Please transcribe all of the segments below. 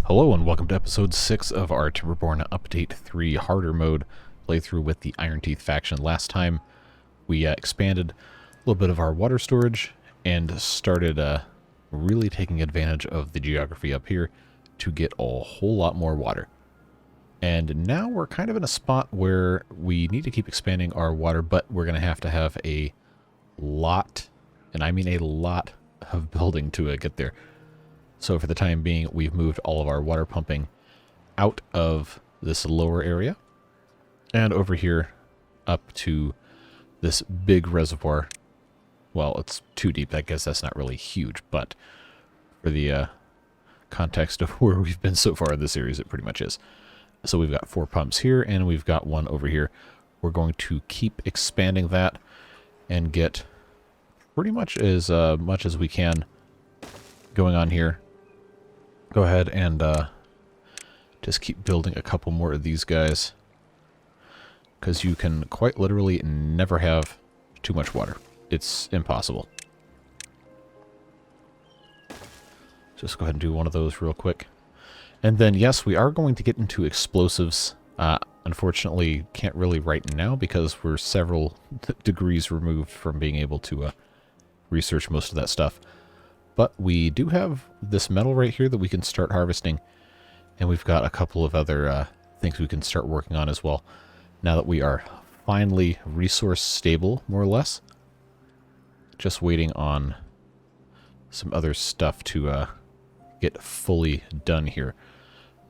Hello and welcome to episode 6 of our Timberborn Update 3 Harder Mode playthrough with the Iron Teeth faction. Last time we expanded a little bit of our water storage and started really taking advantage of the geography up here to get a whole lot more water. And now we're kind of in a spot where we need to keep expanding our water, but we're going to have a lot, and I mean a lot, of building to get there. So for the time being, we've moved all of our water pumping out of this lower area and over here up to this big reservoir. Well, it's too deep. I guess that's not really huge, but for the context of where we've been so far in this series, it pretty much is. So we've got 4 pumps here, and we've got 1 over here. We're going to keep expanding that and get pretty much as we can going on here. Go ahead and just keep building a couple more of these guys, because you can quite literally never have too much water. It's impossible. Just go ahead and do one of those real quick. And then, yes, we are going to get into explosives. Unfortunately, can't really right now because we're several degrees removed from being able to research most of that stuff. But we do have this metal right here that we can start harvesting. And we've got a couple of other things we can start working on as well. Now that we are finally resource stable, more or less. Just waiting on some other stuff to get fully done here.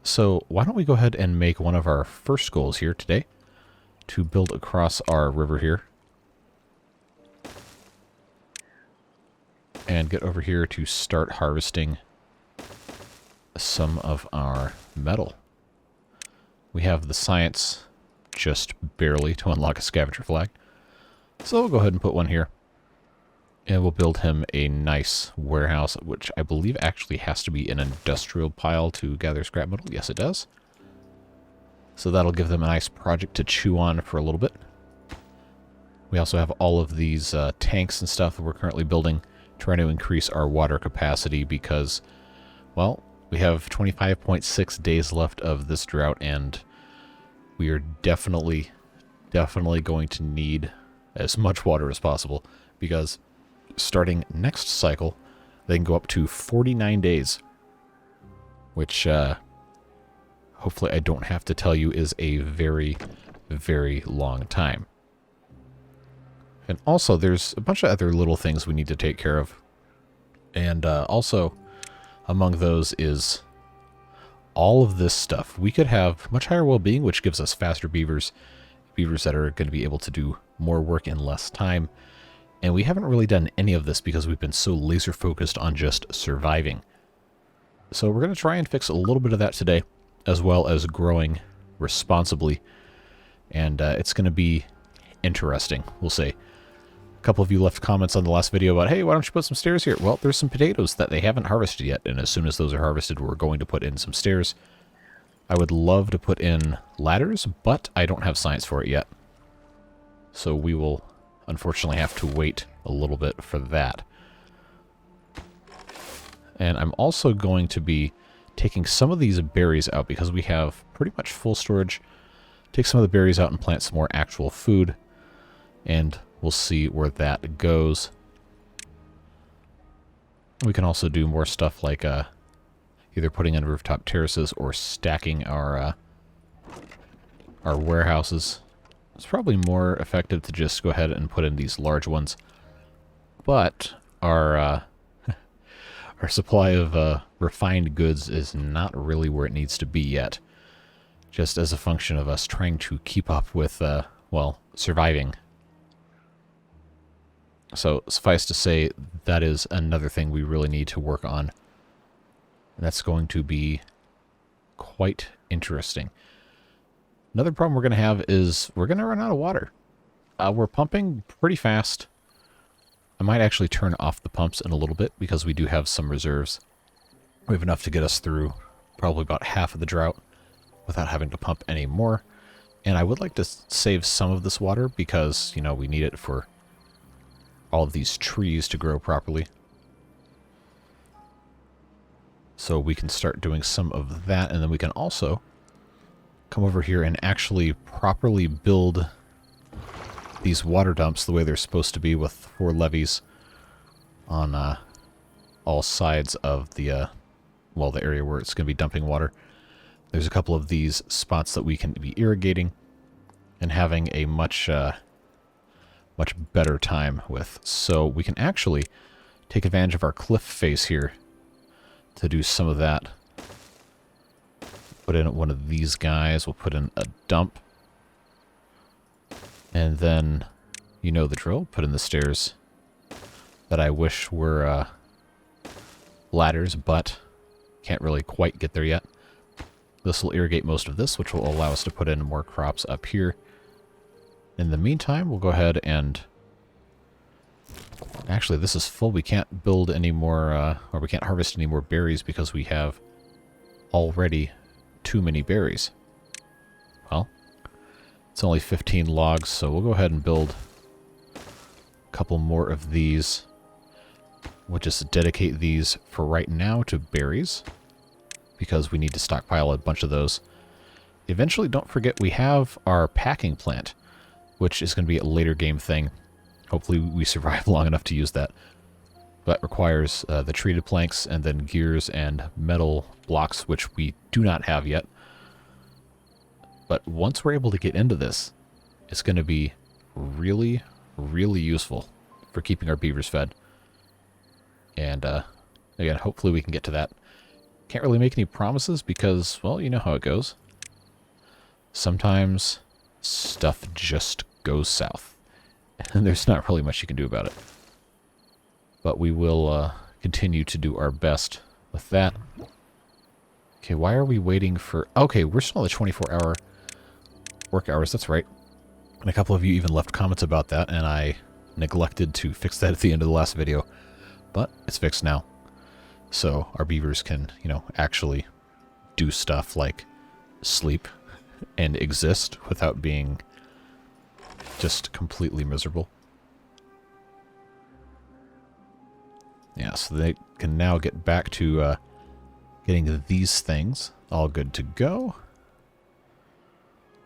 So why don't we go ahead and make one of our first goals here today to build across our river here. And get over here to start harvesting some of our metal. We have the science just barely to unlock a scavenger flag. So we'll go ahead and put one here. And we'll build him a nice warehouse, which I believe actually has to be an industrial pile to gather scrap metal. Yes, it does. So that'll give them a nice project to chew on for a little bit. We also have all of these tanks and stuff that we're currently building, trying to increase our water capacity because, well, we have 25.6 days left of this drought, and we are definitely going to need as much water as possible, because starting next cycle, they can go up to 49 days, which hopefully I don't have to tell you is a very, very long time. And also, there's a bunch of other little things we need to take care of. And also, among those is all of this stuff. We could have much higher well-being, which gives us faster beavers. Beavers that are going to be able to do more work in less time. And we haven't really done any of this because we've been so laser-focused on just surviving. So we're going to try and fix a little bit of that today, as well as growing responsibly. And it's going to be interesting, we'll say. A couple of you left comments on the last video about, hey, why don't you put some stairs here? Well, there's some potatoes that they haven't harvested yet, and as soon as those are harvested, we're going to put in some stairs. I would love to put in ladders, but I don't have science for it yet. So we will unfortunately have to wait a little bit for that. And I'm also going to be taking some of these berries out because we have pretty much full storage. Take some of the berries out and plant some more actual food, and we'll see where that goes. We can also do more stuff like either putting in rooftop terraces or stacking our warehouses. It's probably more effective to just go ahead and put in these large ones. But our our supply of refined goods is not really where it needs to be yet. Just as a function of us trying to keep up with, well, surviving. So, suffice to say, that is another thing we really need to work on. And that's going to be quite interesting. Another problem we're going to have is we're going to run out of water. We're pumping pretty fast. I might actually turn off the pumps in a little bit because we do have some reserves. We have enough to get us through probably about half of the drought without having to pump any more. And I would like to save some of this water because, you know, we need it for all of these trees to grow properly. So we can start doing some of that, and then we can also come over here and actually properly build these water dumps the way they're supposed to be, with 4 levees on all sides of the, well, the area where it's going to be dumping water. There's a couple of these spots that we can be irrigating and having a much better time with. So we can actually take advantage of our cliff face here to do some of that. Put in one of these guys. We'll put in a dump. And then, you know the drill, put in the stairs that I wish were ladders, but can't really quite get there yet. This will irrigate most of this, which will allow us to put in more crops up here. In the meantime, we'll go ahead and... Actually, this is full. We can't build any more, or we can't harvest any more berries because we have already too many berries. Well, it's only 15 logs, so we'll go ahead and build a couple more of these. We'll just dedicate these for right now to berries, because we need to stockpile a bunch of those. Eventually, don't forget, we have our packing plant, which is going to be a later game thing. Hopefully we survive long enough to use that. That requires the treated planks and then gears and metal blocks, which we do not have yet. But once we're able to get into this, it's going to be really, really useful for keeping our beavers fed. And again, hopefully we can get to that. Can't really make any promises because, well, you know how it goes. Sometimes stuff just goes south. And there's not really much you can do about it. But we will continue to do our best with that. Okay, why are we waiting for... Okay, we're still on the 24-hour work hours, that's right. And a couple of you even left comments about that, and I neglected to fix that at the end of the last video. But it's fixed now. So our beavers can, you know, actually do stuff like sleep and exist without being just completely miserable. Yeah, so they can now get back to getting these things all good to go.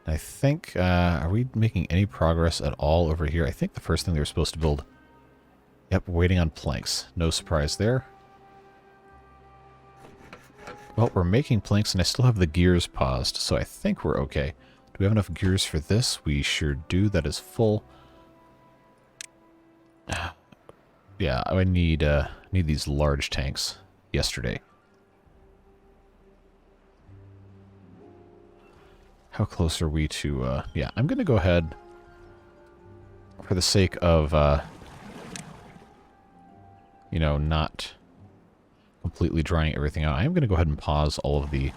I think, are we making any progress at all over here? I think the first thing they were supposed to build... Yep, waiting on planks. No surprise there. Well, we're making planks, and I still have the gears paused, so I think we're okay. Do we have enough gears for this? We sure do. That is full. Yeah, I need these large tanks yesterday. How close are we to... yeah, I'm going to go ahead, for the sake of, you know, not completely drying everything out. I am going to go ahead and pause all of the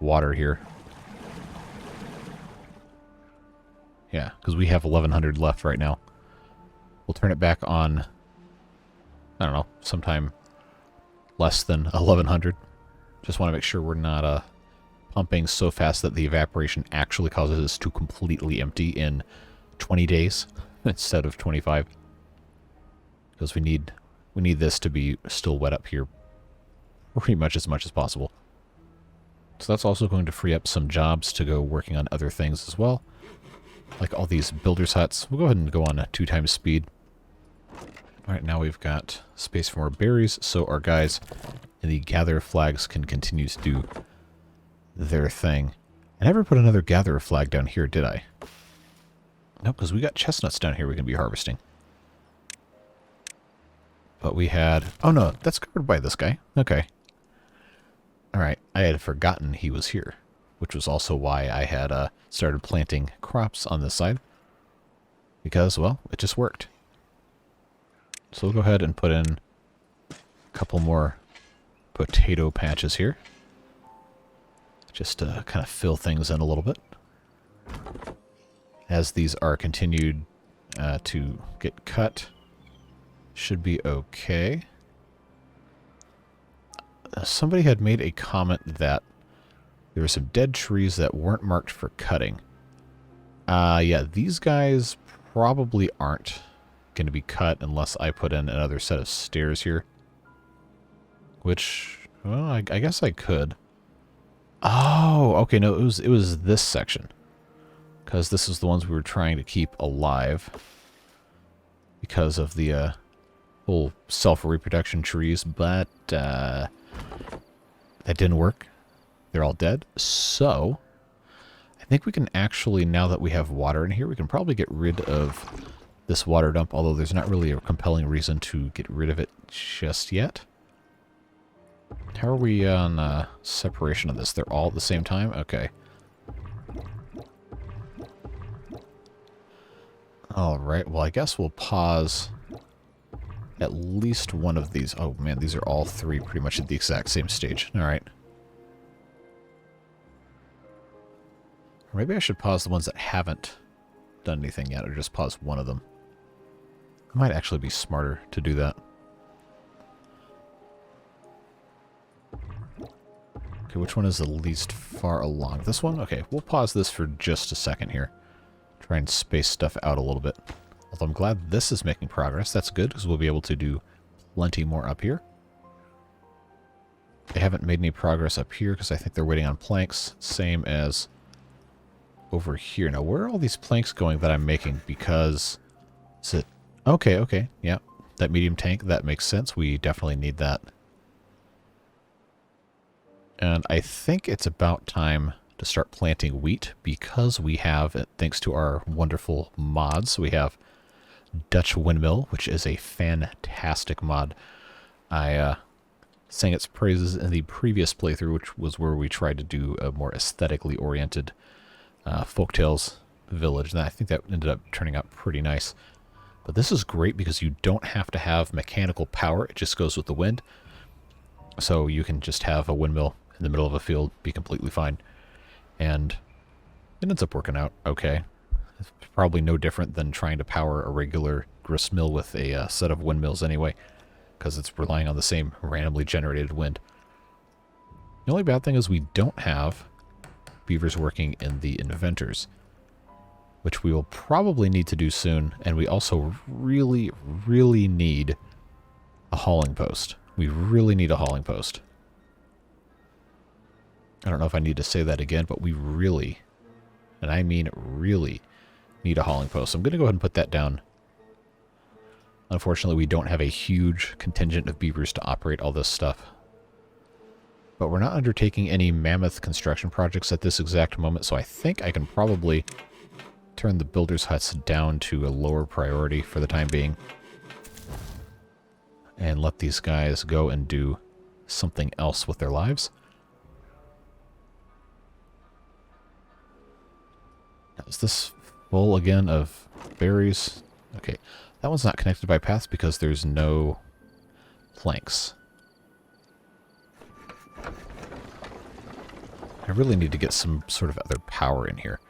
water here. Yeah, because we have 1,100 left right now. We'll turn it back on, I don't know, sometime less than 1,100. Just want to make sure we're not pumping so fast that the evaporation actually causes us to completely empty in 20 days instead of 25. Because we need this to be still wet up here pretty much as possible. So that's also going to free up some jobs to go working on other things as well. Like all these builders' huts. We'll go ahead and go on a 2x speed. Alright, now we've got space for more berries, so our guys in the gather flags can continue to do their thing. I never put another gatherer flag down here, did I? Nope, because we got chestnuts down here we can be harvesting. But we had... Oh no, that's covered by this guy. Okay. Alright, I had forgotten he was here, which was also why I had started planting crops on this side. Because, well, it just worked. So we'll go ahead and put in a couple more potato patches here. Just to kind of fill things in a little bit. As these are continued to get cut, should be okay. Somebody had made a comment that there were some dead trees that weren't marked for cutting. Yeah, these guys probably aren't going to be cut unless I put in another set of stairs here. Which Well, I guess I could. Oh, okay, no, it was this section. Because this is the ones we were trying to keep alive. Because of the whole self-reproduction trees, but that didn't work. They're all dead. So, I think we can actually, now that we have water in here, we can probably get rid of this water dump, although there's not really a compelling reason to get rid of it just yet. How are we on separation of this? They're all at the same time? Okay. Alright, well I guess we'll pause at least one of these. Oh man, these are all three pretty much at the exact same stage. Alright. Or maybe I should pause the ones that haven't done anything yet, or just pause one of them. It might actually be smarter to do that. Okay, which one is the least far along? This one? Okay, we'll pause this for just a second here. Try and space stuff out a little bit. Although I'm glad this is making progress. That's good, because we'll be able to do plenty more up here. They haven't made any progress up here, because I think they're waiting on planks. Same as over here. Now, where are all these planks going that I'm making? Because... is it... Okay, okay. Yeah. That medium tank, that makes sense. We definitely need that. And I think it's about time to start planting wheat, because we have, thanks to our wonderful mods, we have Dutch Windmill, which is a fantastic mod. I sang its praises in the previous playthrough, which was where we tried to do a more aesthetically oriented folktales village, and I think that ended up turning out pretty nice. But this is great because you don't have to have mechanical power, it just goes with the wind. So you can just have a windmill in the middle of a field, be completely fine. And it ends up working out okay. It's probably no different than trying to power a regular grist mill with a set of windmills anyway, because it's relying on the same randomly generated wind. The only bad thing is we don't have beavers working in the inventors, which we will probably need to do soon, and we also really, really need a hauling post. We really need a hauling post. I don't know if I need to say that again, but we really, and I mean really, need a hauling post. So I'm going to go ahead and put that down. Unfortunately, we don't have a huge contingent of beavers to operate all this stuff. But we're not undertaking any mammoth construction projects at this exact moment, so I think I can probably turn the builders' huts down to a lower priority for the time being. And let these guys go and do something else with their lives. Is this full again of berries? Okay, that one's not connected by paths because there's no planks. I really need to get some sort of other power in here.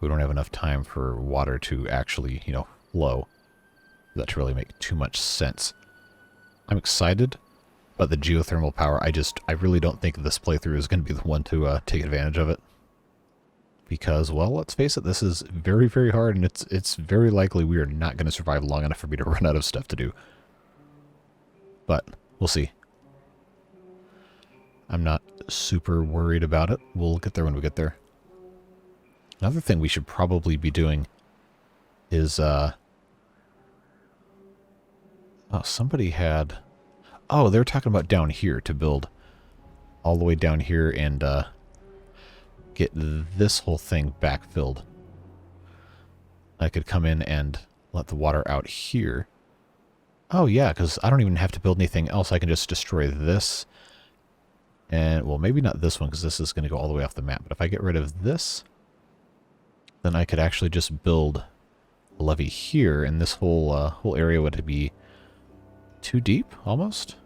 We don't have enough time for water to actually, you know, flow. That to really make too much sense. I'm excited about the geothermal power. I really don't think this playthrough is going to be the one to take advantage of it. Because, well, let's face it, this is very, very hard, and it's very likely we are not going to survive long enough for me to run out of stuff to do. But, we'll see. I'm not super worried about it. We'll get there when we get there. Another thing we should probably be doing is, oh, somebody had... Oh, they were talking about down here to build all the way down here and, get this whole thing backfilled. I could come in and let the water out here. Oh yeah, because I don't even have to build anything else. I can just destroy this. And, well, maybe not this one, because this is going to go all the way off the map. But if I get rid of this, then I could actually just build a levee here, and this whole area would be too deep, almost.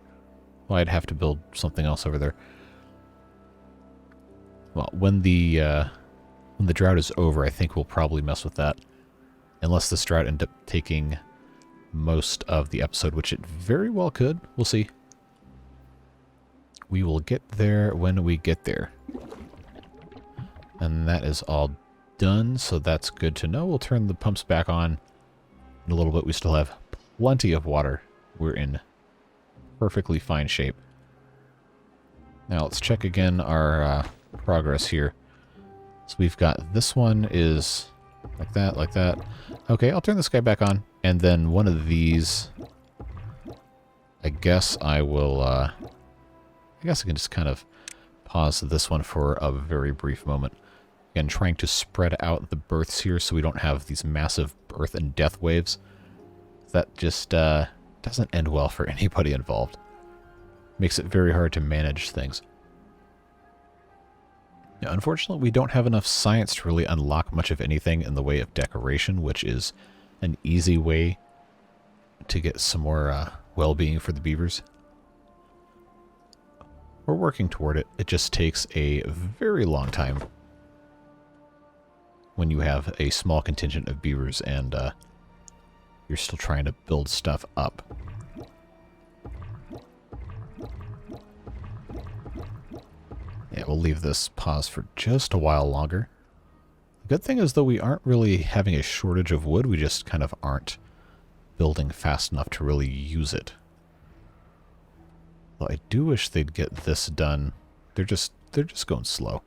Well, I'd have to build something else over there. Well, when the drought is over, I think we'll probably mess with that. Unless this drought ends up taking most of the episode, which it very well could. We'll see. We will get there when we get there. And that is all done, so that's good to know. We'll turn the pumps back on in a little bit. We still have plenty of water. We're in perfectly fine shape. Now let's check again our progress here. So we've got this one is like that, like that. Okay, I'll turn this guy back on. And then one of these, I guess I will, I guess I can just kind of pause this one for a very brief moment. Again, trying to spread out the births here so we don't have these massive birth and death waves. That just doesn't end well for anybody involved. Makes it very hard to manage things. Now, unfortunately, we don't have enough science to really unlock much of anything in the way of decoration, which is an easy way to get some more well-being for the beavers. We're working toward it. It just takes a very long time when you have a small contingent of beavers and you're still trying to build stuff up. Yeah, we'll leave this pause for just a while longer. The good thing is, though, we aren't really having a shortage of wood. We just kind of aren't building fast enough to really use it. Well, I do wish they'd get this done. They're just going slow.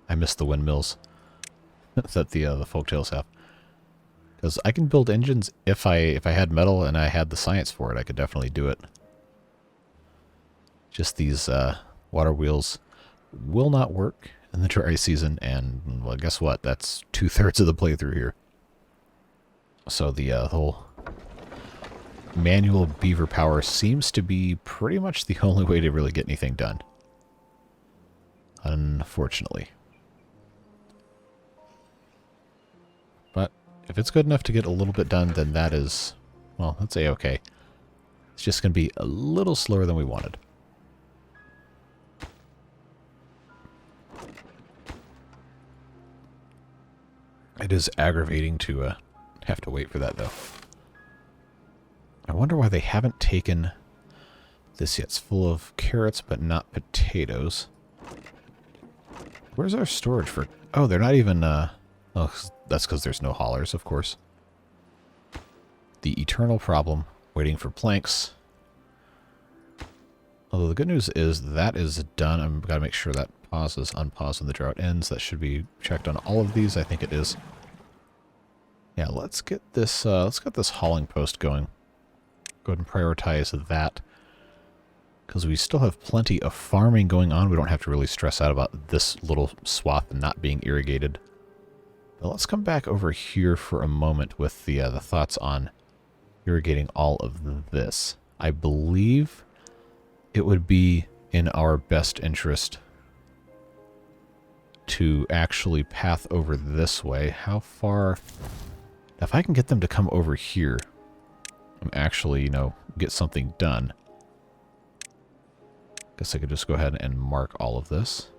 I miss the windmills that the folktales have. Because I can build engines if I had metal and I had the science for it. I could definitely do it. Just these water wheels will not work in the dry season, and well, guess what? That's 2/3 of the playthrough here. So the whole manual beaver power seems to be pretty much the only way to really get anything done. Unfortunately. But if it's good enough to get a little bit done, then that is, well, that's A-okay. It's just going to be a little slower than we wanted. It is aggravating to have to wait for that, though. I wonder why they haven't taken this yet. It's full of carrots, but not potatoes. Where's our storage for... Oh, they're not even... Oh, that's because there's no haulers, of course. The eternal problem, waiting for planks. Although the good news is that is done. I've got to make sure that pauses, unpause when the drought ends. That should be checked on all of these. I think it is. Yeah, let's get this hauling post going. Go ahead and prioritize that, because we still have plenty of farming going on. We don't have to really stress out about this little swath not being irrigated. But let's come back over here for a moment with the thoughts on irrigating all of this. I believe it would be in our best interest to actually path over this way. How far... If I can get them to come over here and actually, you know, get something done. Guess I could just go ahead and mark all of this.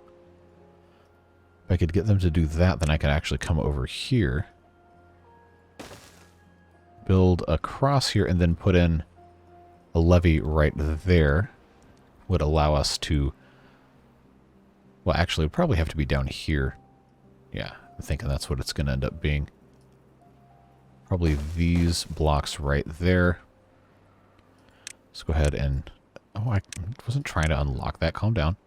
If I could get them to do that, then I could actually come over here, build across here, and then put in a levee right there. Would allow us to... Well, actually, it would probably have to be down here. Yeah, I'm thinking that's what it's going to end up being. Probably these blocks right there. Let's go ahead and... Oh, I wasn't trying to unlock that. Calm down.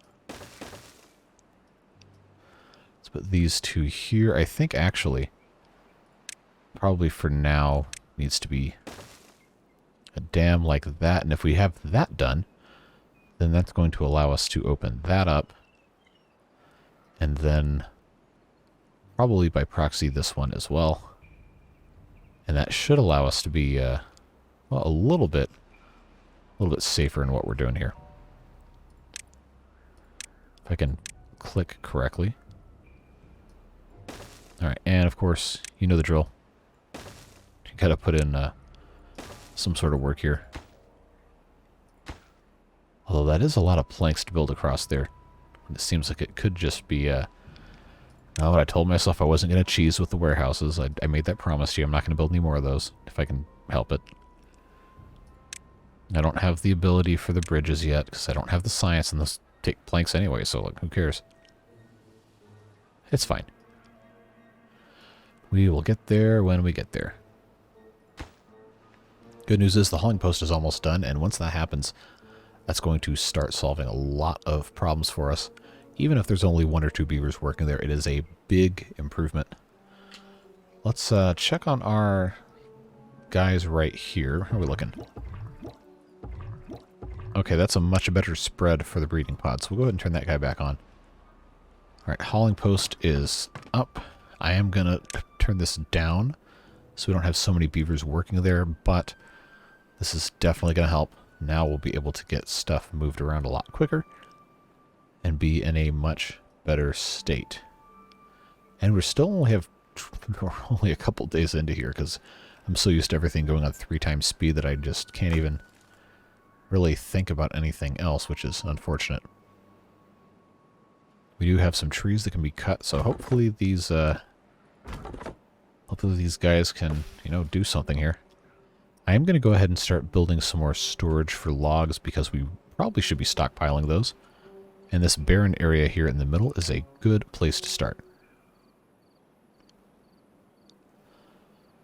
Let's put these two here. I think, actually, probably for now, needs to be a dam like that. And if we have that done, then that's going to allow us to open that up. And then probably by proxy this one as well. And that should allow us to be, well, a little bit safer in what we're doing here. If I can click correctly. Alright, and of course, you know the drill. You gotta put in some sort of work here. Although that is a lot of planks to build across there. It seems like it could just be... Oh, I told myself I wasn't going to cheese with the warehouses. I made that promise to you. I'm not going to build any more of those, if I can help it. I don't have the ability for the bridges yet, because I don't have the science, and those take planks anyway, so like, who cares? It's fine. We will get there when we get there. Good news is the hauling post is almost done, and once that happens, That's going to start solving a lot of problems for us. Even if there's only 1 or 2 beavers working there, it is a big improvement. Let's check on our guys right here. How are we looking? Okay, that's a much better spread for the breeding pod, so we'll go ahead and turn that guy back on. Alright, hauling post is up. I am going to turn this down so we don't have so many beavers working there, but this is definitely going to help. Now we'll be able to get stuff moved around a lot quicker and be in a much better state. And we're only a couple days into here because I'm so used to everything going on 3 times speed that I just can't even really think about anything else, which is unfortunate. We do have some trees that can be cut, so hopefully these guys can, do something here. I am going to go ahead and start building some more storage for logs because we probably should be stockpiling those. And this barren area here in the middle is a good place to start.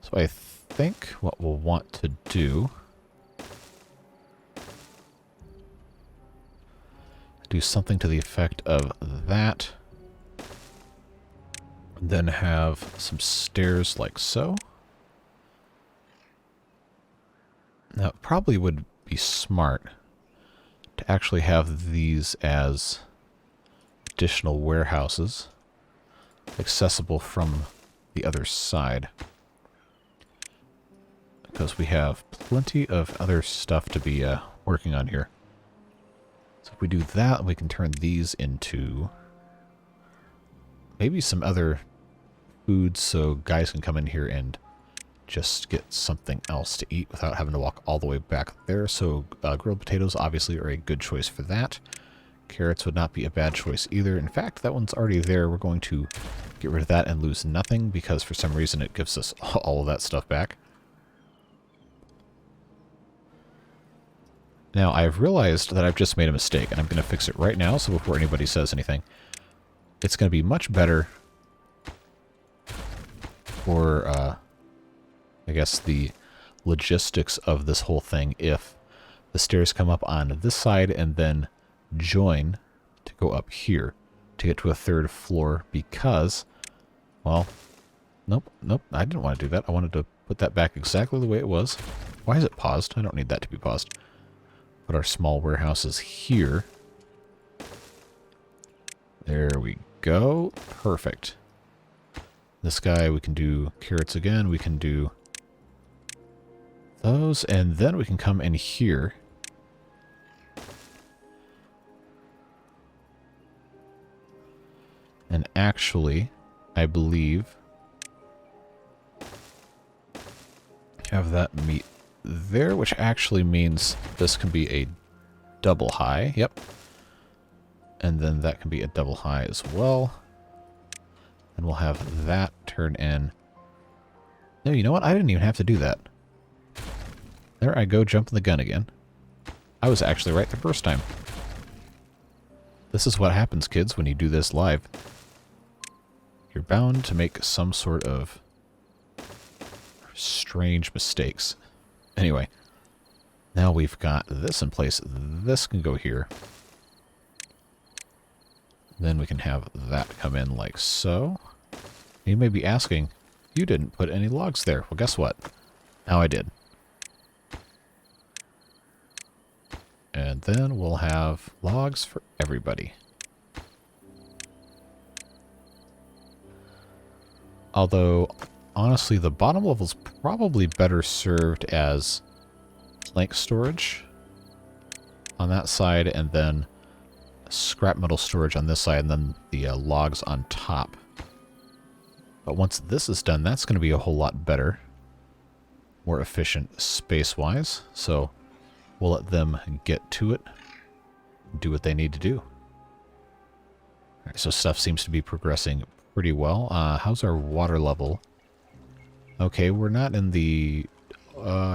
So I think what we'll want to do something to the effect of that. Then have some stairs like so. Now, it probably would be smart to actually have these as additional warehouses accessible from the other side, because we have plenty of other stuff to be working on here. So if we do that, we can turn these into maybe some other food so guys can come in here and just get something else to eat without having to walk all the way back there. So grilled potatoes obviously are a good choice for that. Carrots would not be a bad choice either. In fact, that one's already there. We're going to get rid of that and lose nothing because for some reason it gives us all of that stuff back. Now, I've realized that I've just made a mistake, and I'm going to fix it right now, so before anybody says anything. It's going to be much better for, I guess, the logistics of this whole thing if the stairs come up on this side and then join to go up here to get to a 3rd floor because, well, nope, I didn't want to do that. I wanted to put that back exactly the way it was. Why is it paused? I don't need that to be paused. Put our small warehouses here. There we go. Perfect. This guy, we can do carrots again. We can do those, and then we can come in here. And actually, I believe, have that meet there, which actually means this can be a double high. Yep. And then that can be a double high as well. And we'll have that turn in. No, you know what? I didn't even have to do that. There I go, jumping the gun again. I was actually right the first time. This is what happens, kids, when you do this live. You're bound to make some sort of strange mistakes. Anyway, now we've got this in place. This can go here. Then we can have that come in like so. You may be asking, you didn't put any logs there. Well, guess what? Now I did. And then we'll have logs for everybody. Although, honestly, the bottom level's probably better served as plank storage on that side, and then scrap metal storage on this side, and then the logs on top. But once this is done, that's going to be a whole lot better. More efficient space-wise. So we'll let them get to it. Do what they need to do. Alright, so stuff seems to be progressing pretty well. How's our water level? Okay, we're not in the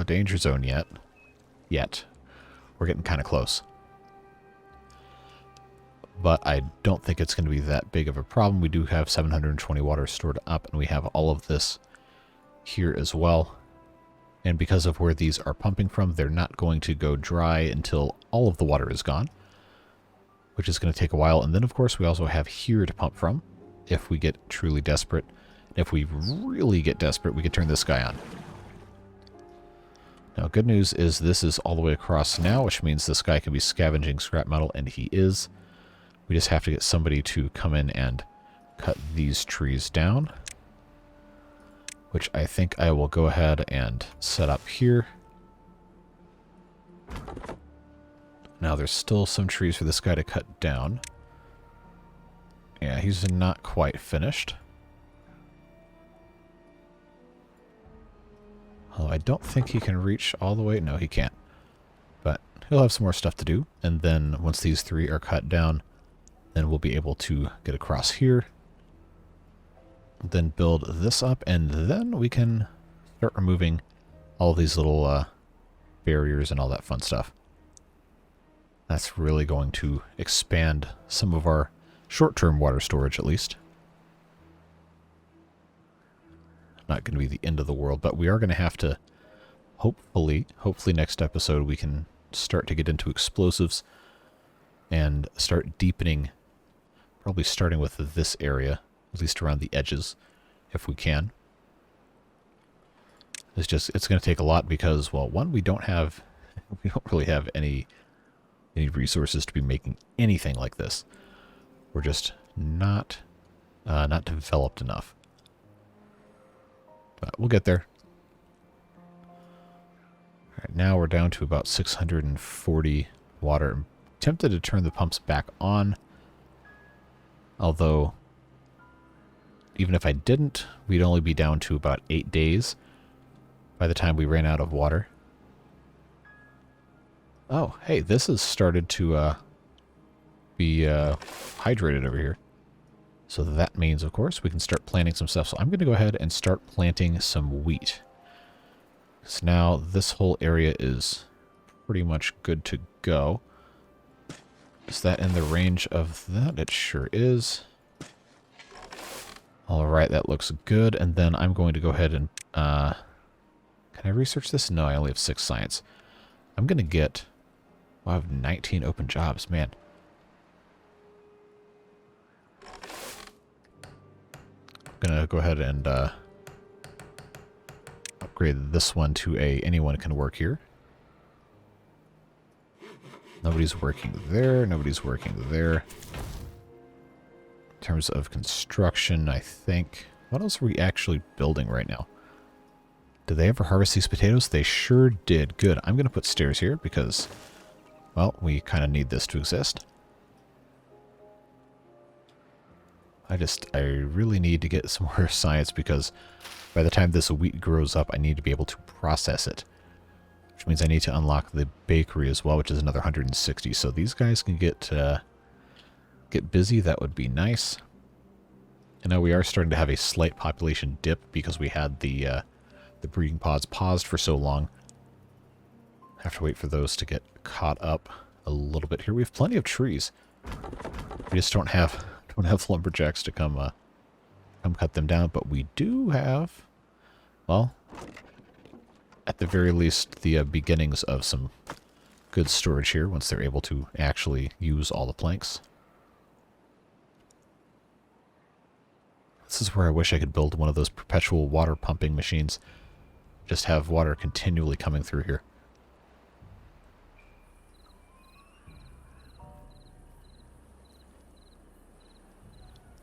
danger zone yet. We're getting kind of close. But I don't think it's going to be that big of a problem. We do have 720 water stored up, and we have all of this here as well. And because of where these are pumping from, they're not going to go dry until all of the water is gone, which is going to take a while. And then, of course, we also have here to pump from if we get truly desperate. If we really get desperate, we could turn this guy on. Now, good news is this is all the way across now, which means this guy can be scavenging scrap metal, and he is. We just have to get somebody to come in and cut these trees down, which I think I will go ahead and set up here. Now, there's still some trees for this guy to cut down. Yeah, he's not quite finished. Although I don't think he can reach all the way. No, he can't. But he'll have some more stuff to do. And then once these three are cut down, then we'll be able to get across here. Then build this up. And then we can start removing all these little barriers and all that fun stuff. That's really going to expand some of our short-term water storage, at least. Not going to be the end of the world, but we are going to have to, hopefully next episode, we can start to get into explosives and start deepening, probably starting with this area, at least around the edges, if we can. It's going to take a lot because, well, one, we don't really have any resources to be making anything like this. We're just not developed enough. But we'll get there. All right, now we're down to about 640 water. I'm tempted to turn the pumps back on. Although, even if I didn't, we'd only be down to about 8 days by the time we ran out of water. Oh, hey, this has started to be hydrated over here. So that means, of course, we can start planting some stuff. So I'm going to go ahead and start planting some wheat. So now this whole area is pretty much good to go. Is that in the range of that? It sure is. All right, that looks good. And then I'm going to go ahead and... can I research this? No, I only have 6 science. I'm going to get... Well, I have 19 open jobs, man. I'm going to go ahead and upgrade this one to a anyone can work here. Nobody's working there. Nobody's working there. In terms of construction, I think... What else are we actually building right now? Did they ever harvest these potatoes? They sure did. Good. I'm going to put stairs here because, well, we kind of need this to exist. I really need to get some more science because by the time this wheat grows up, I need to be able to process it. Which means I need to unlock the bakery as well, which is another 160. So these guys can get busy. That would be nice. And now we are starting to have a slight population dip because we had the breeding pods paused for so long. Have to wait for those to get caught up a little bit here. We have plenty of trees. We just don't have lumberjacks to come cut them down, but we do have, well, at the very least, the beginnings of some good storage here once they're able to actually use all the planks. This is where I wish I could build one of those perpetual water pumping machines. Just have water continually coming through here.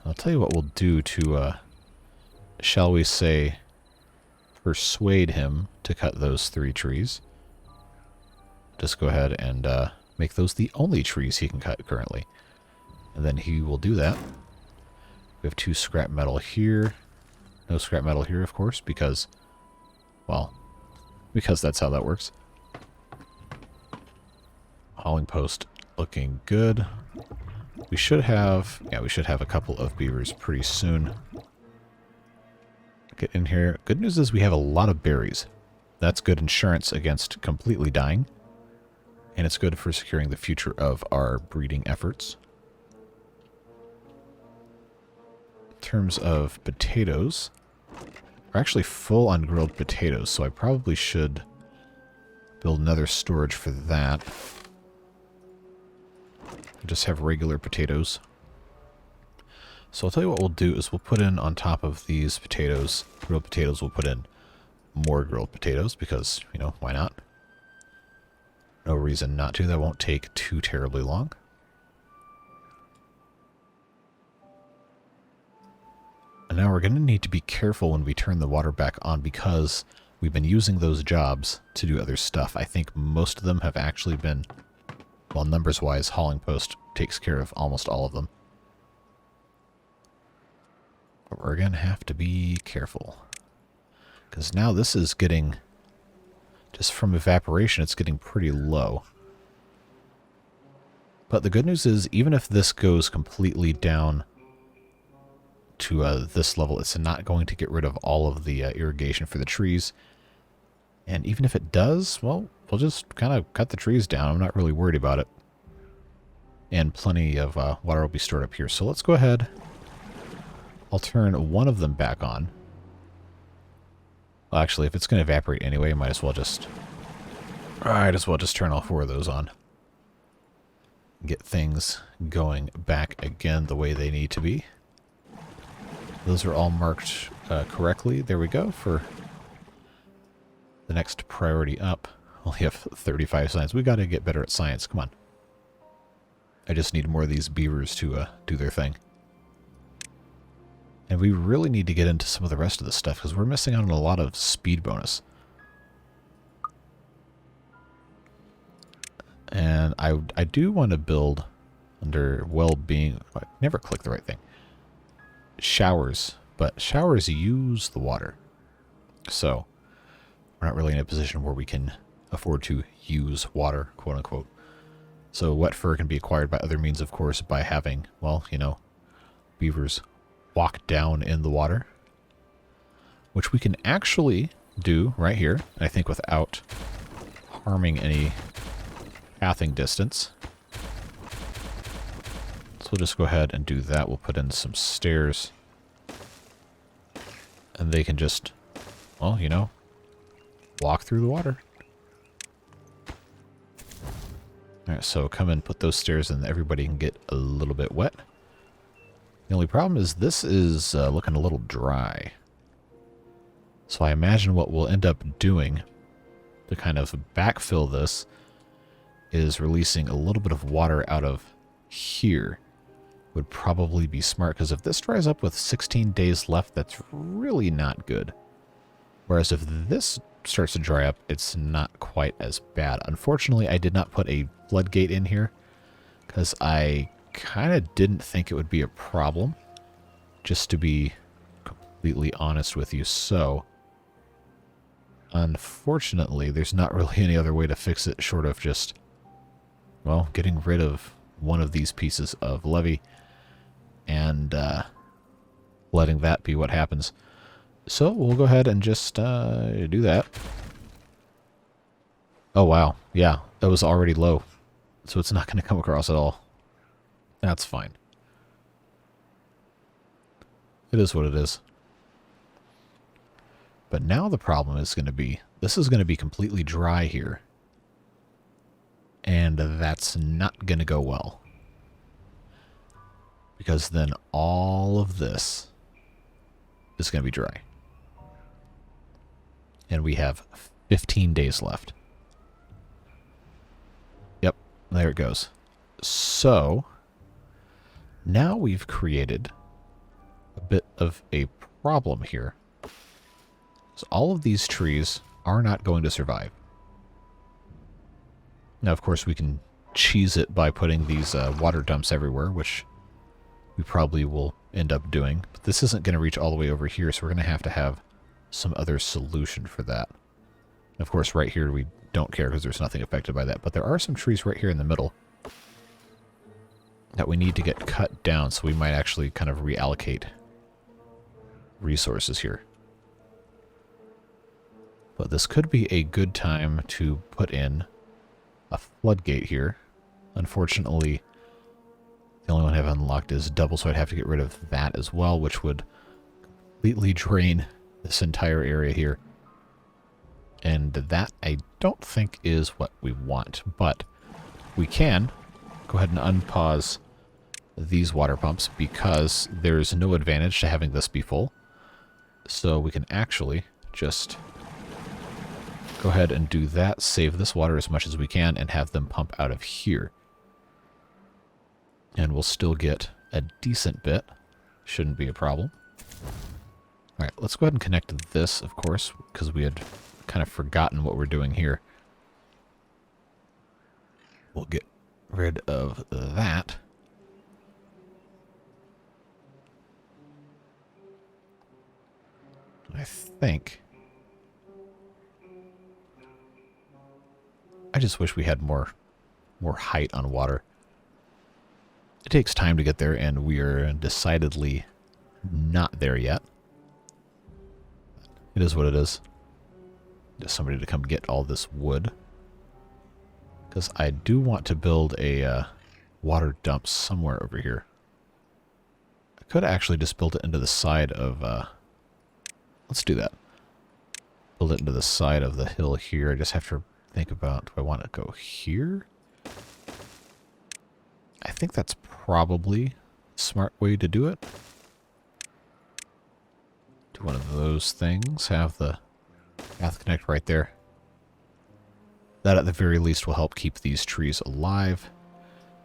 I'll tell you what we'll do to, shall we say, persuade him to cut those 3 trees. Just go ahead and make those the only trees he can cut currently. And then he will do that. We have 2 scrap metal here. No scrap metal here, of course, because, well, because that's how that works. Hauling post looking good. We should have, yeah, we should have a couple of beavers pretty soon. Get in here. Good news is we have a lot of berries. That's good insurance against completely dying. And it's good for securing the future of our breeding efforts. In terms of potatoes, we're actually full on grilled potatoes, so I probably should build another storage for that. Just have regular potatoes. So I'll tell you what we'll do is we'll put in on top of these potatoes, grilled potatoes, we'll put in more grilled potatoes because, you know, why not? No reason not to. That won't take too terribly long. And now we're going to need to be careful when we turn the water back on because we've been using those jobs to do other stuff. I think most of them have actually been, well, numbers-wise, Hauling Post takes care of almost all of them. But we're going to have to be careful. Because now this is getting, just from evaporation, it's getting pretty low. But the good news is, even if this goes completely down to this level, it's not going to get rid of all of the irrigation for the trees. And even if it does, well, we'll just kind of cut the trees down. I'm not really worried about it. And plenty of water will be stored up here. So let's go ahead. I'll turn one of them back on. Well, actually, if it's going to evaporate anyway, might as well just turn all four of those on. Get things going back again the way they need to be. Those are all marked correctly. There we go for the next priority up. Only have 35 science. We got to get better at science. Come on. I just need more of these beavers to do their thing. And we really need to get into some of the rest of the stuff because we're missing out on a lot of speed bonus. And I do want to build under well-being. I never click the right thing. Showers, but showers use the water. So we're not really in a position where we can afford to use water, quote unquote. So wet fur can be acquired by other means, of course, by having, well, you know, beavers walk down in the water, which we can actually do right here, I think, without harming any pathing distance. So we'll just go ahead and do that. We'll put in some stairs. And they can just, well, you know, walk through the water. Alright, so come and put those stairs in. Everybody can get a little bit wet. The only problem is this is looking a little dry. So I imagine what we'll end up doing to kind of backfill this is releasing a little bit of water out of here. Would probably be smart, because if this dries up with 16 days left, that's really not good. Whereas if this starts to dry up, it's not quite as bad. Unfortunately, I did not put a floodgate in here because I kind of didn't think it would be a problem, just to be completely honest with you. So unfortunately, there's not really any other way to fix it short of just, well, getting rid of one of these pieces of levee and letting that be what happens. So we'll go ahead and just do that. Oh, wow. Yeah, that was already low. So it's not going to come across at all. That's fine. It is what it is. But now the problem is going to be, this is going to be completely dry here. And that's not going to go well. Because then all of this is going to be dry. And we have 15 days left. Yep, there it goes. So now we've created a bit of a problem here. So all of these trees are not going to survive. Now, of course, we can cheese it by putting these water dumps everywhere, which we probably will end up doing. But this isn't going to reach all the way over here, so we're going to have some other solution for that. And of course, right here, we don't care because there's nothing affected by that. But there are some trees right here in the middle that we need to get cut down, so we might actually kind of reallocate resources here. But this could be a good time to put in a floodgate here. Unfortunately, the only one I have unlocked is double, so I'd have to get rid of that as well, which would completely drain this entire area here. And that I don't think is what we want, but we can go ahead and unpause these water pumps because there's no advantage to having this be full. So we can actually just go ahead and do that, save this water as much as we can, and have them pump out of here. And we'll still get a decent bit. Shouldn't be a problem. Alright, let's go ahead and connect this, of course, because we had kind of forgotten what we're doing here. We'll get rid of that. I think... I just wish we had more height on water. It takes time to get there, and we are decidedly not there yet. It is what it is. Just somebody to come get all this wood. Because I do want to build a water dump somewhere over here. I could actually just build it into the side of... let's do that. Build it into the side of the hill here. I just have to think about, do I want to go here? I think that's probably a smart way to do it. Do one of those things. Have the path connect right there. That at the very least will help keep these trees alive.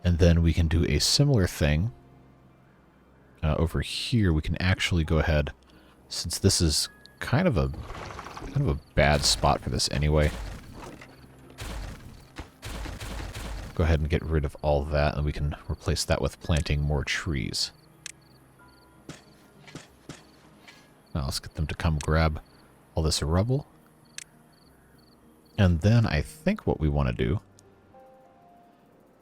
And then we can do a similar thing. Over here we can actually go ahead, since this is kind of a bad spot for this anyway. Go ahead and get rid of all that, and we can replace that with planting more trees. Now let's get them to come grab all this rubble. And then I think what we want to do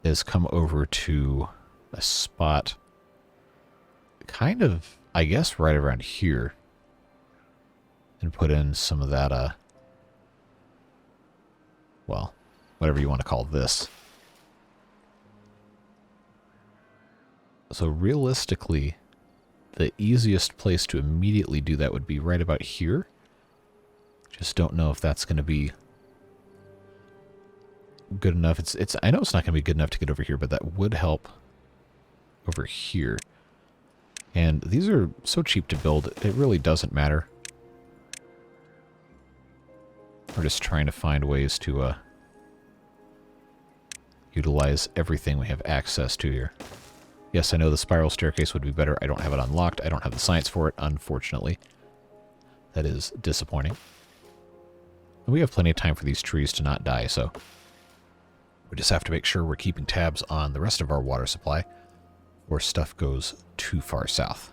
is come over to a spot kind of, I guess, right around here. And put in some of that, well, whatever you want to call this. So realistically, the easiest place to immediately do that would be right about here. Just don't know if that's going to be good enough. I know it's not going to be good enough to get over here, but that would help over here. And these are so cheap to build, it really doesn't matter. We're just trying to find ways to utilize everything we have access to here. Yes, I know the spiral staircase would be better. I don't have it unlocked. I don't have the science for it, unfortunately. That is disappointing. And we have plenty of time for these trees to not die, so we just have to make sure we're keeping tabs on the rest of our water supply, or stuff goes too far south.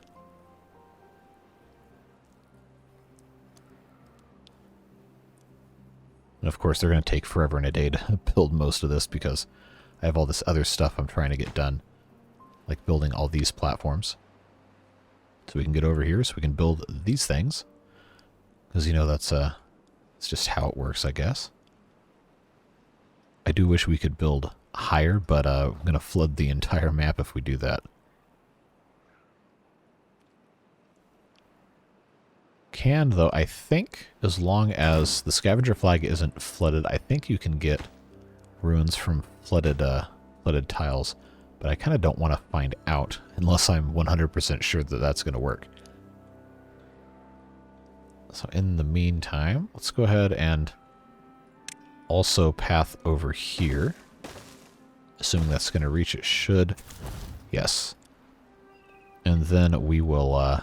And of course, they're going to take forever and a day to build most of this because I have all this other stuff I'm trying to get done. Like building all these platforms. So we can get over here so we can build these things. Because, you know, that's it's just how it works, I guess. I do wish we could build higher, but I'm going to flood the entire map if we do that. Can, though, I think, as long as the scavenger flag isn't flooded, I think you can get ruins from flooded tiles. But I kind of don't want to find out unless I'm 100% sure that that's going to work. So in the meantime, let's go ahead and also path over here. Assuming that's going to reach, it should. Yes. And then we will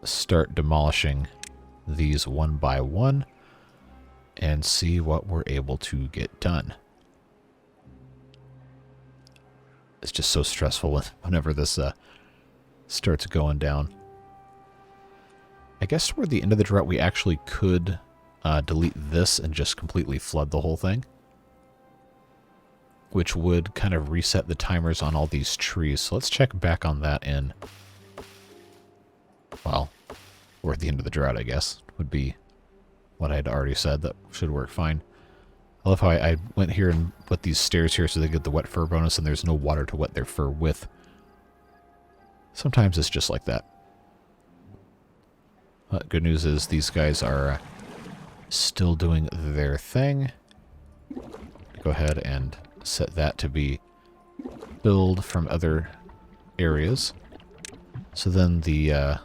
start demolishing these one by one and see what we're able to get done. It's just so stressful whenever this starts going down. I guess toward the end of the drought, we actually could delete this and just completely flood the whole thing. Which would kind of reset the timers on all these trees. So let's check back on that in... well, or at the end of the drought, I guess, would be what I'd already said. That should work fine. I love how I went here and put these stairs here so they get the wet fur bonus and there's no water to wet their fur with. Sometimes it's just like that. But good news is these guys are still doing their thing. Go ahead and set that to be filled from other areas. So then the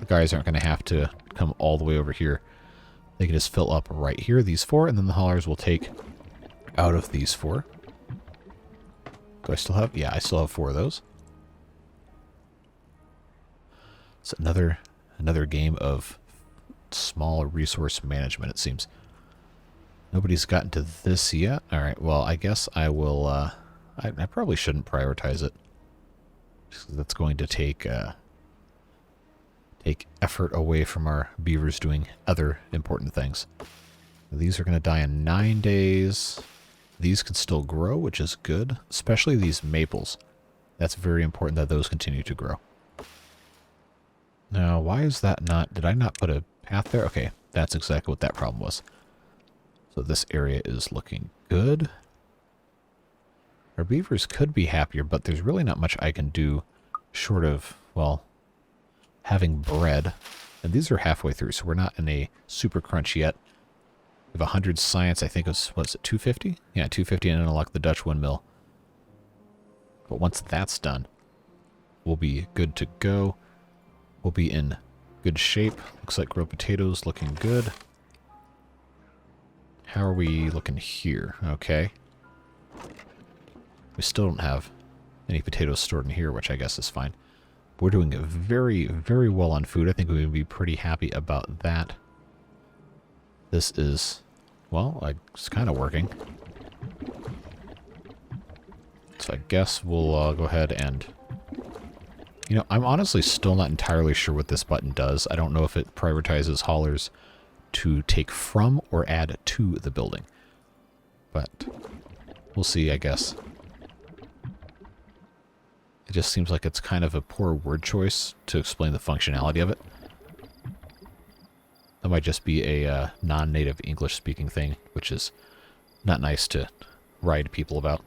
guys aren't going to have to come all the way over here. They can just fill up right here, these 4, and then the haulers will take out of these 4. Do I still have? Yeah, I still have 4 of those. It's another game of small resource management, it seems. Nobody's gotten to this yet. All right, well, I guess I will... I probably shouldn't prioritize it. That's going to take effort away from our beavers doing other important things. These are going to die in 9 days. These can still grow, which is good, especially these maples. That's very important that those continue to grow. Now, why is that not... Did I not put a path there? Okay, that's exactly what that problem was. So this area is looking good. Our beavers could be happier, but there's really not much I can do short of, well, having bread. And these are halfway through, so we're not in a super crunch yet. We have 100 science, I think it was, what is it, 250? Yeah, 250, and unlock the Dutch windmill. But once that's done, we'll be good to go. We'll be in good shape. Looks like grilled potatoes looking good. How are we looking here? Okay. We still don't have any potatoes stored in here, which I guess is fine. We're doing very, very well on food. I think we would be pretty happy about that. This is, well, it's kind of working. So I guess we'll go ahead and... You know, I'm honestly still not entirely sure what this button does. I don't know if it prioritizes haulers to take from or add to the building. But we'll see, I guess. It just seems like it's kind of a poor word choice to explain the functionality of it. That might just be a non-native English-speaking thing, which is not nice to write people about.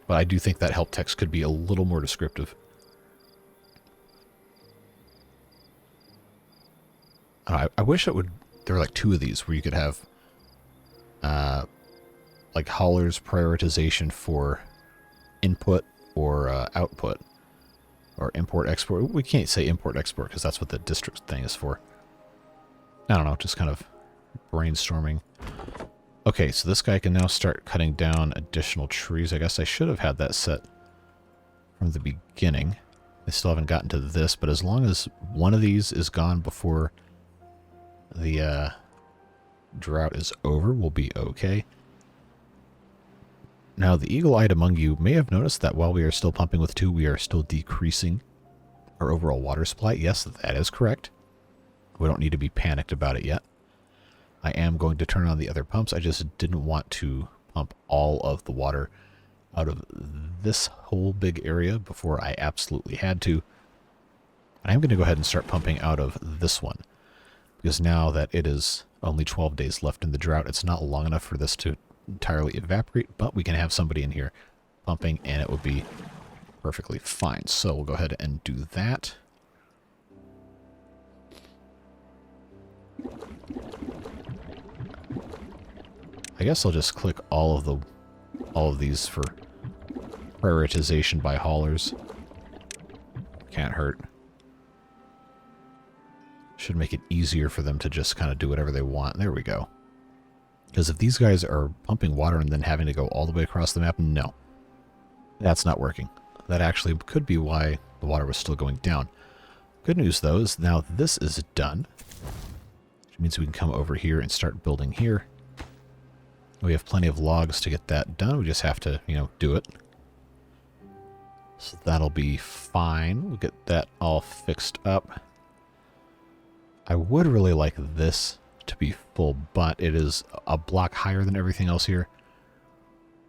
But I do think that help text could be a little more descriptive. I wish it would... There were like 2 of these where you could have like haulers prioritization for input or output, or import export. We can't say import export because that's what the district thing is for. I don't know, just kind of brainstorming. Okay, so this guy can now start cutting down additional trees. I guess I should have had that set from the beginning. I still haven't gotten to this, but as long as one of these is gone before the drought is over, we'll be okay. Now, the eagle-eyed among you may have noticed that while we are still pumping with 2, we are still decreasing our overall water supply. Yes, that is correct. We don't need to be panicked about it yet. I am going to turn on the other pumps. I just didn't want to pump all of the water out of this whole big area before I absolutely had to. And I'm going to go ahead and start pumping out of this one, because now that it is only 12 days left in the drought, it's not long enough for this to entirely evaporate, but we can have somebody in here pumping and it will be perfectly fine. So we'll go ahead and do that. I guess I'll just click all of these for prioritization by haulers. Can't hurt. Should make it easier for them to just kind of do whatever they want. There we go. Because if these guys are pumping water and then having to go all the way across the map, no. That's not working. That actually could be why the water was still going down. Good news, though, is now this is done. Which means we can come over here and start building here. We have plenty of logs to get that done. We just have to, you know, do it. So that'll be fine. We'll get that all fixed up. I would really like this to be full, but it is a block higher than everything else here.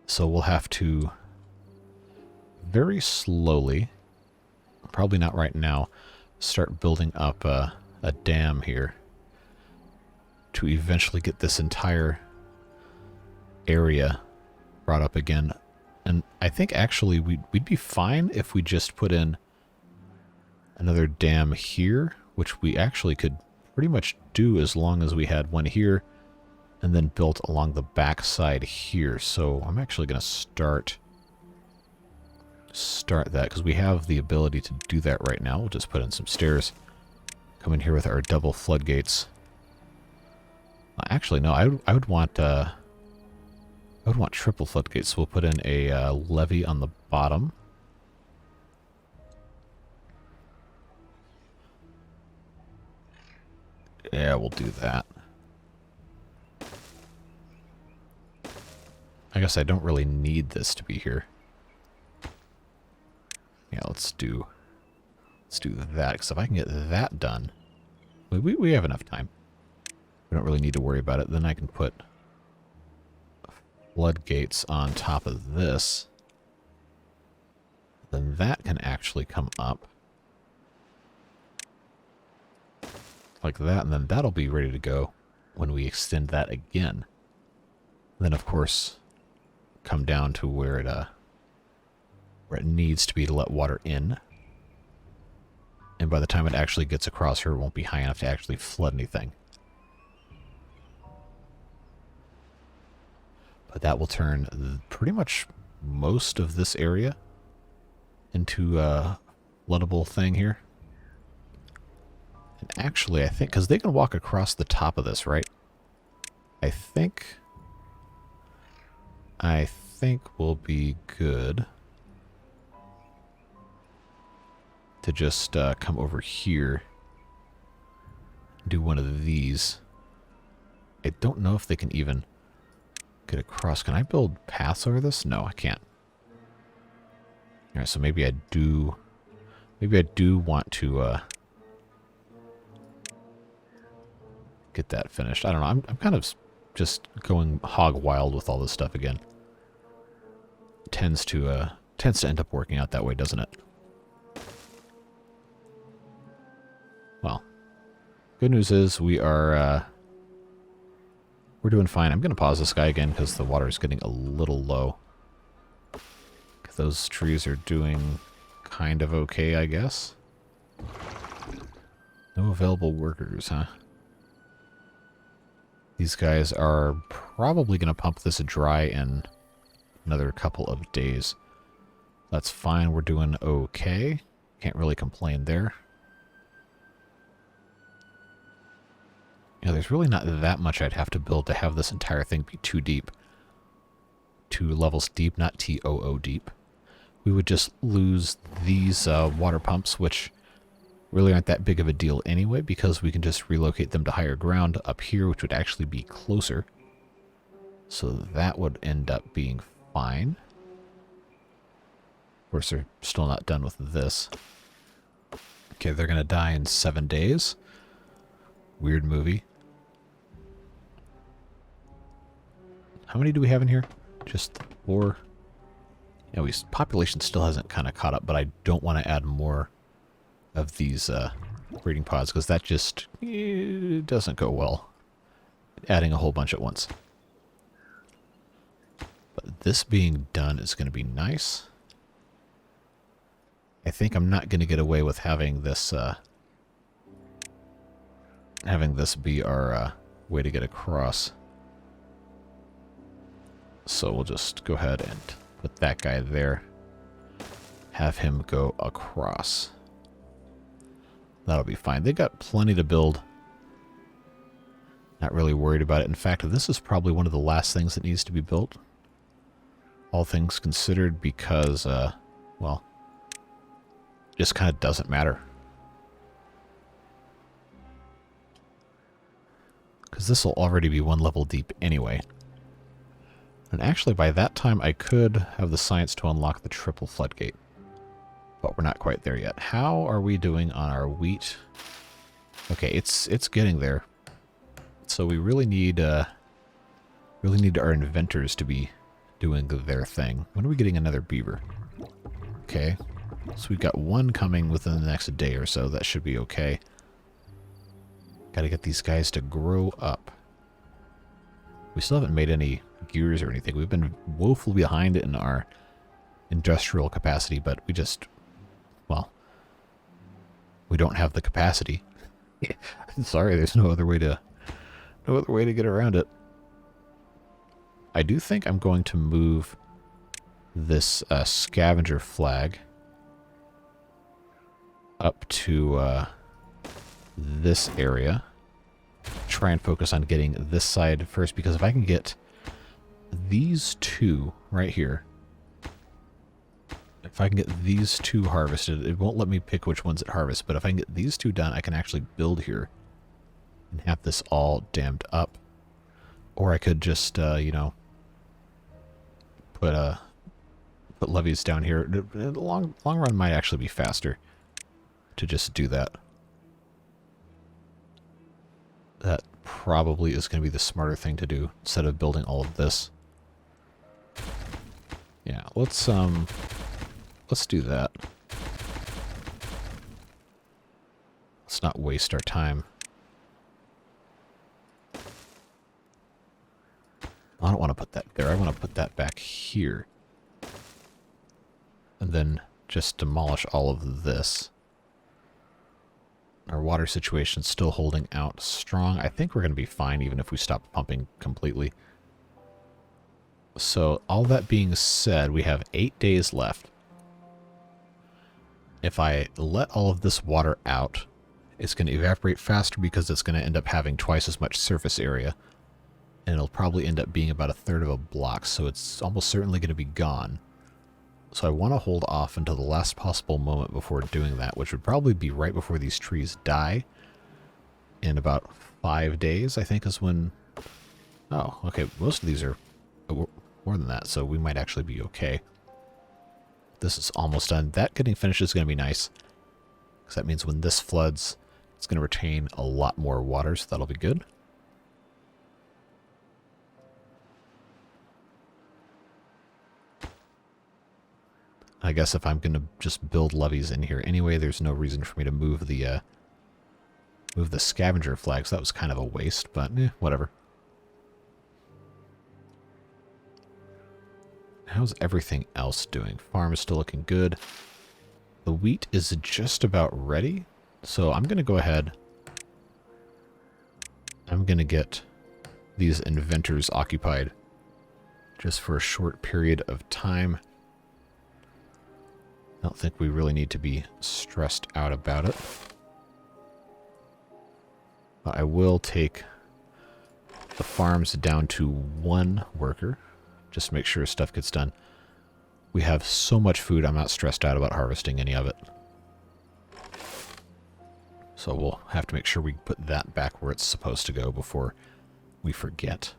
So we'll have to very slowly, probably not right now, start building up a dam here to eventually get this entire area brought up again. And I think actually we'd be fine if we just put in another dam here, which we actually could pretty much do as long as we had one here and then built along the back side here. So I'm actually going to start that because we have the ability to do that right now. We'll just put in some stairs. Come in here with our double floodgates. Actually, no, I would want triple floodgates. So we'll put in a levee on the bottom. Yeah, we'll do that. I guess I don't really need this to be here. Yeah, let's do that, because if I can get that done, we have enough time. We don't really need to worry about it. Then I can put floodgates on top of this. Then that can actually come up. Like that, and then that'll be ready to go when we extend that again. Then, of course, come down to where it needs to be to let water in. And by the time it actually gets across here, it won't be high enough to actually flood anything. But that will turn pretty much most of this area into a floodable thing here. And actually, I think, because they can walk across the top of this, right? I think we'll be good to just come over here and do one of these. I don't know if they can even get across. Can I build paths over this? No, I can't. Alright, so maybe I do want to get that finished. I don't know. I'm kind of just going hog wild with all this stuff again. It tends to end up working out that way, doesn't it? Well, good news is we're doing fine. I'm going to pause this guy again because the water is getting a little low. Those trees are doing kind of okay, I guess. No available workers, huh? These guys are probably going to pump this dry in another couple of days. That's fine. We're doing okay. Can't really complain there. You know, there's really not that much I'd have to build to have this entire thing be too deep. 2 levels deep, not TOO deep. We would just lose these water pumps, which really aren't that big of a deal anyway, because we can just relocate them to higher ground up here, which would actually be closer. So that would end up being fine. Of course, they're still not done with this. Okay, they're going to die in 7 days. Weird movie. How many do we have in here? Just 4. You know, population still hasn't kind of caught up, but I don't want to add more of these breeding pods, because that just doesn't go well, adding a whole bunch at once. But this being done is going to be nice. I think I'm not going to get away with having this be our way to get across. So we'll just go ahead and put that guy there. Have him go across. That'll be fine. They got plenty to build. Not really worried about it. In fact, this is probably one of the last things that needs to be built. All things considered, because, well, just kind of doesn't matter. Because this will already be 1 level deep anyway. And actually, by that time, I could have the science to unlock the triple floodgate. But we're not quite there yet. How are we doing on our wheat? Okay, it's getting there. So we really need our inventors to be doing their thing. When are we getting another beaver? Okay, so we've got 1 coming within the next day or so. That should be okay. Got to get these guys to grow up. We still haven't made any gears or anything. We've been woefully behind in our industrial capacity, but we just, well, we don't have the capacity. Sorry, there's no other way to get around it. I do think I'm going to move this scavenger flag up to this area. Try and focus on getting this side first, because if I can get these two right here, if I can get these two harvested, it won't let me pick which ones it harvests, but if I can get these two done, I can actually build here and have this all dammed up. Or I could just, you know, put levees down here. In the long run might actually be faster to just do that. That probably is going to be the smarter thing to do instead of building all of this. Yeah, let's do that. Let's not waste our time. I don't want to put that there. I want to put that back here. And then just demolish all of this. Our water situation's still holding out strong. I think we're going to be fine even if we stop pumping completely. So, all that being said, we have 8 days left. If I let all of this water out, it's going to evaporate faster because it's going to end up having twice as much surface area. And it'll probably end up being about 1/3 of a block, so it's almost certainly going to be gone. So I want to hold off until the last possible moment before doing that, which would probably be right before these trees die. In about 5 days, I think, is when... Oh, okay, most of these are more than that, so we might actually be okay. This is almost done. That getting finished is going to be nice, because that means when this floods, it's going to retain a lot more water, so that'll be good. I guess if I'm going to just build levees in here anyway, there's no reason for me to move the scavenger flag, so that was kind of a waste, but whatever. How's everything else doing? Farm is still looking good. The wheat is just about ready, so I'm going to go ahead. I'm going to get these inventors occupied just for a short period of time. I don't think we really need to be stressed out about it. But I will take the farms down to 1 worker. Just make sure stuff gets done. We have so much food, I'm not stressed out about harvesting any of it. So we'll have to make sure we put that back where it's supposed to go before we forget.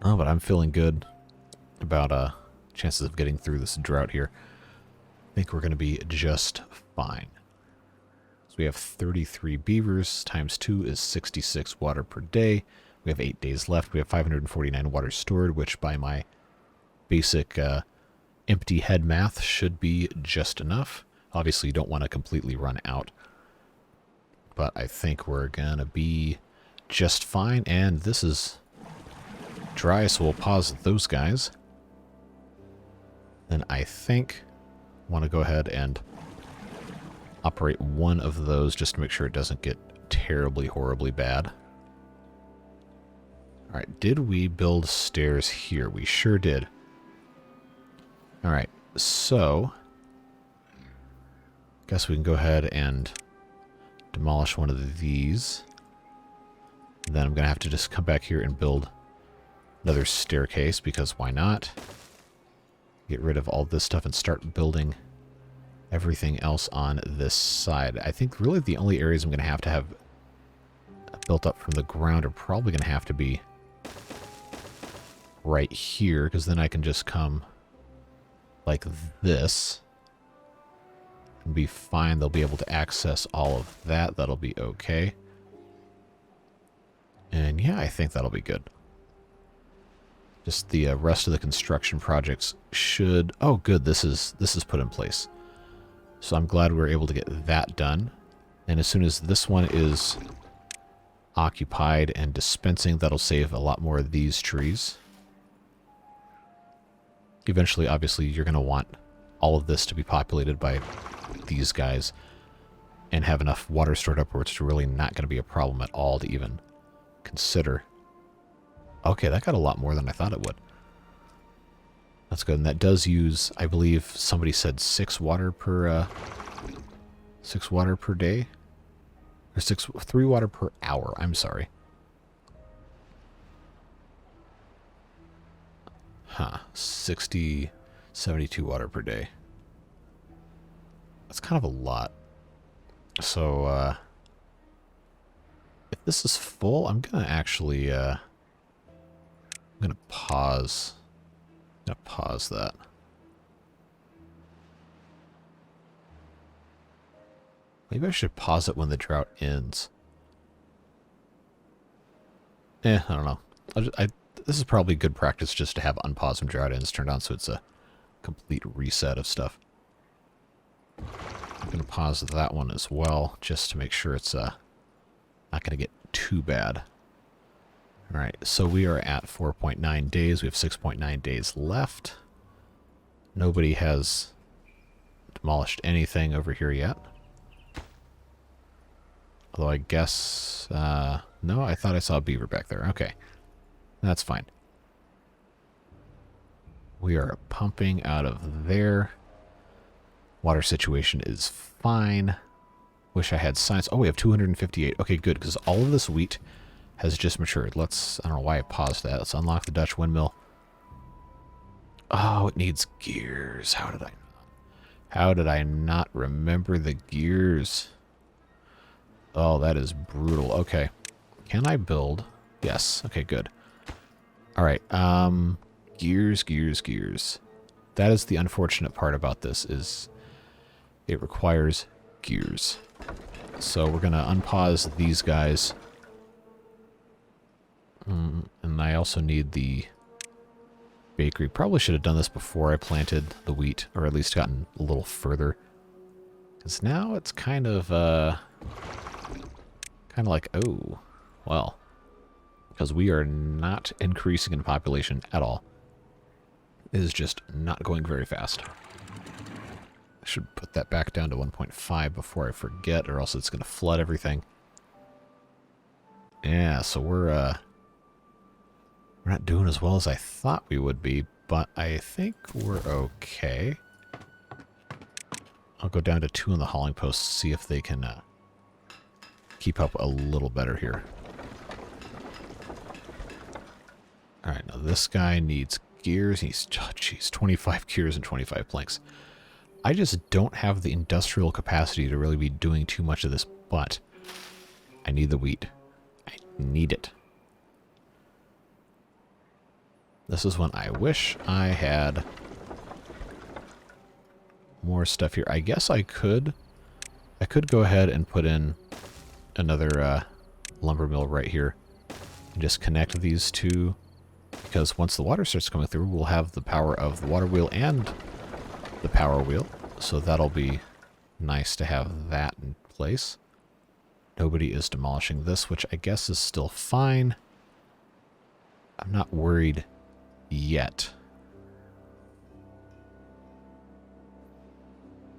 Oh, but I'm feeling good about chances of getting through this drought here. I think we're going to be just fine. So we have 33 beavers, times 2 is 66 water per day. We have 8 days left. We have 549 water stored, which by my basic empty head math should be just enough. Obviously, you don't want to completely run out. But I think we're going to be just fine. And this is dry, so we'll pause those guys. Then I think I want to go ahead and operate 1 of those just to make sure it doesn't get terribly, horribly bad. Alright, did we build stairs here? We sure did. Alright, so guess we can go ahead and demolish one of these. Then I'm going to have to just come back here and build another staircase, because why not? Get rid of all this stuff and start building everything else on this side. I think really the only areas I'm going to have built up from the ground are probably going to have to be right here, because then I can just come like this and be fine. They'll be able to access all of that. That'll be okay. And yeah, I think that'll be good. Just the rest of the construction projects should... Oh, good. This is put in place. So I'm glad we were able to get that done. And as soon as this one is occupied and dispensing, that'll save a lot more of these trees. Eventually, obviously, you're going to want all of this to be populated by these guys and have enough water stored up where it's really not going to be a problem at all to even consider. Okay, that got a lot more than I thought it would. That's good. And that does use, I believe somebody said 6 water per 6 water per day? Or 3 water per hour, I'm sorry. Huh. 72 water per day. That's kind of a lot. So, if this is full, I'm gonna actually, I'm gonna pause. I'm gonna pause that. Maybe I should pause it when the drought ends. I don't know. This is probably good practice just to have unpause when drought ends turned on, so it's a complete reset of stuff. I'm gonna pause that one as well, just to make sure it's not gonna get too bad. Alright, so we are at 4.9 days. We have 6.9 days left. Nobody has demolished anything over here yet. Although I guess... no, I thought I saw a beaver back there. Okay, that's fine. We are pumping out of there. Water situation is fine. Wish I had science. Oh, we have 258. Okay, good, because all of this wheat has just matured. Let's... I don't know why I paused that. Let's unlock the Dutch windmill. Oh, it needs gears. How did I not remember the gears? Oh, that is brutal. Okay. Can I build? Yes. Okay, good. All right. Gears. That is the unfortunate part about this, is it requires gears. So we're going to unpause these guys. And I also need the bakery. Probably should have done this before I planted the wheat, or at least gotten a little further. Because now it's kind of like, oh, well, because we are not increasing in population at all. It is just not going very fast. I should put that back down to 1.5 before I forget, or else it's going to flood everything. Yeah, so we're not doing as well as I thought we would be, but I think we're okay. I'll go down to 2 on the hauling posts, see if they can keep up a little better here. Alright, now this guy needs gears. He's, oh, geez, 25 gears and 25 planks. I just don't have the industrial capacity to really be doing too much of this, but I need the wheat. I need it. This is when I wish I had more stuff here. I guess I could go ahead and put in another lumber mill right here and just connect these two, because once the water starts coming through, we'll have the power of the water wheel and the power wheel, so that'll be nice to have that in place. Nobody is demolishing this, which I guess is still fine. I'm not worried yet.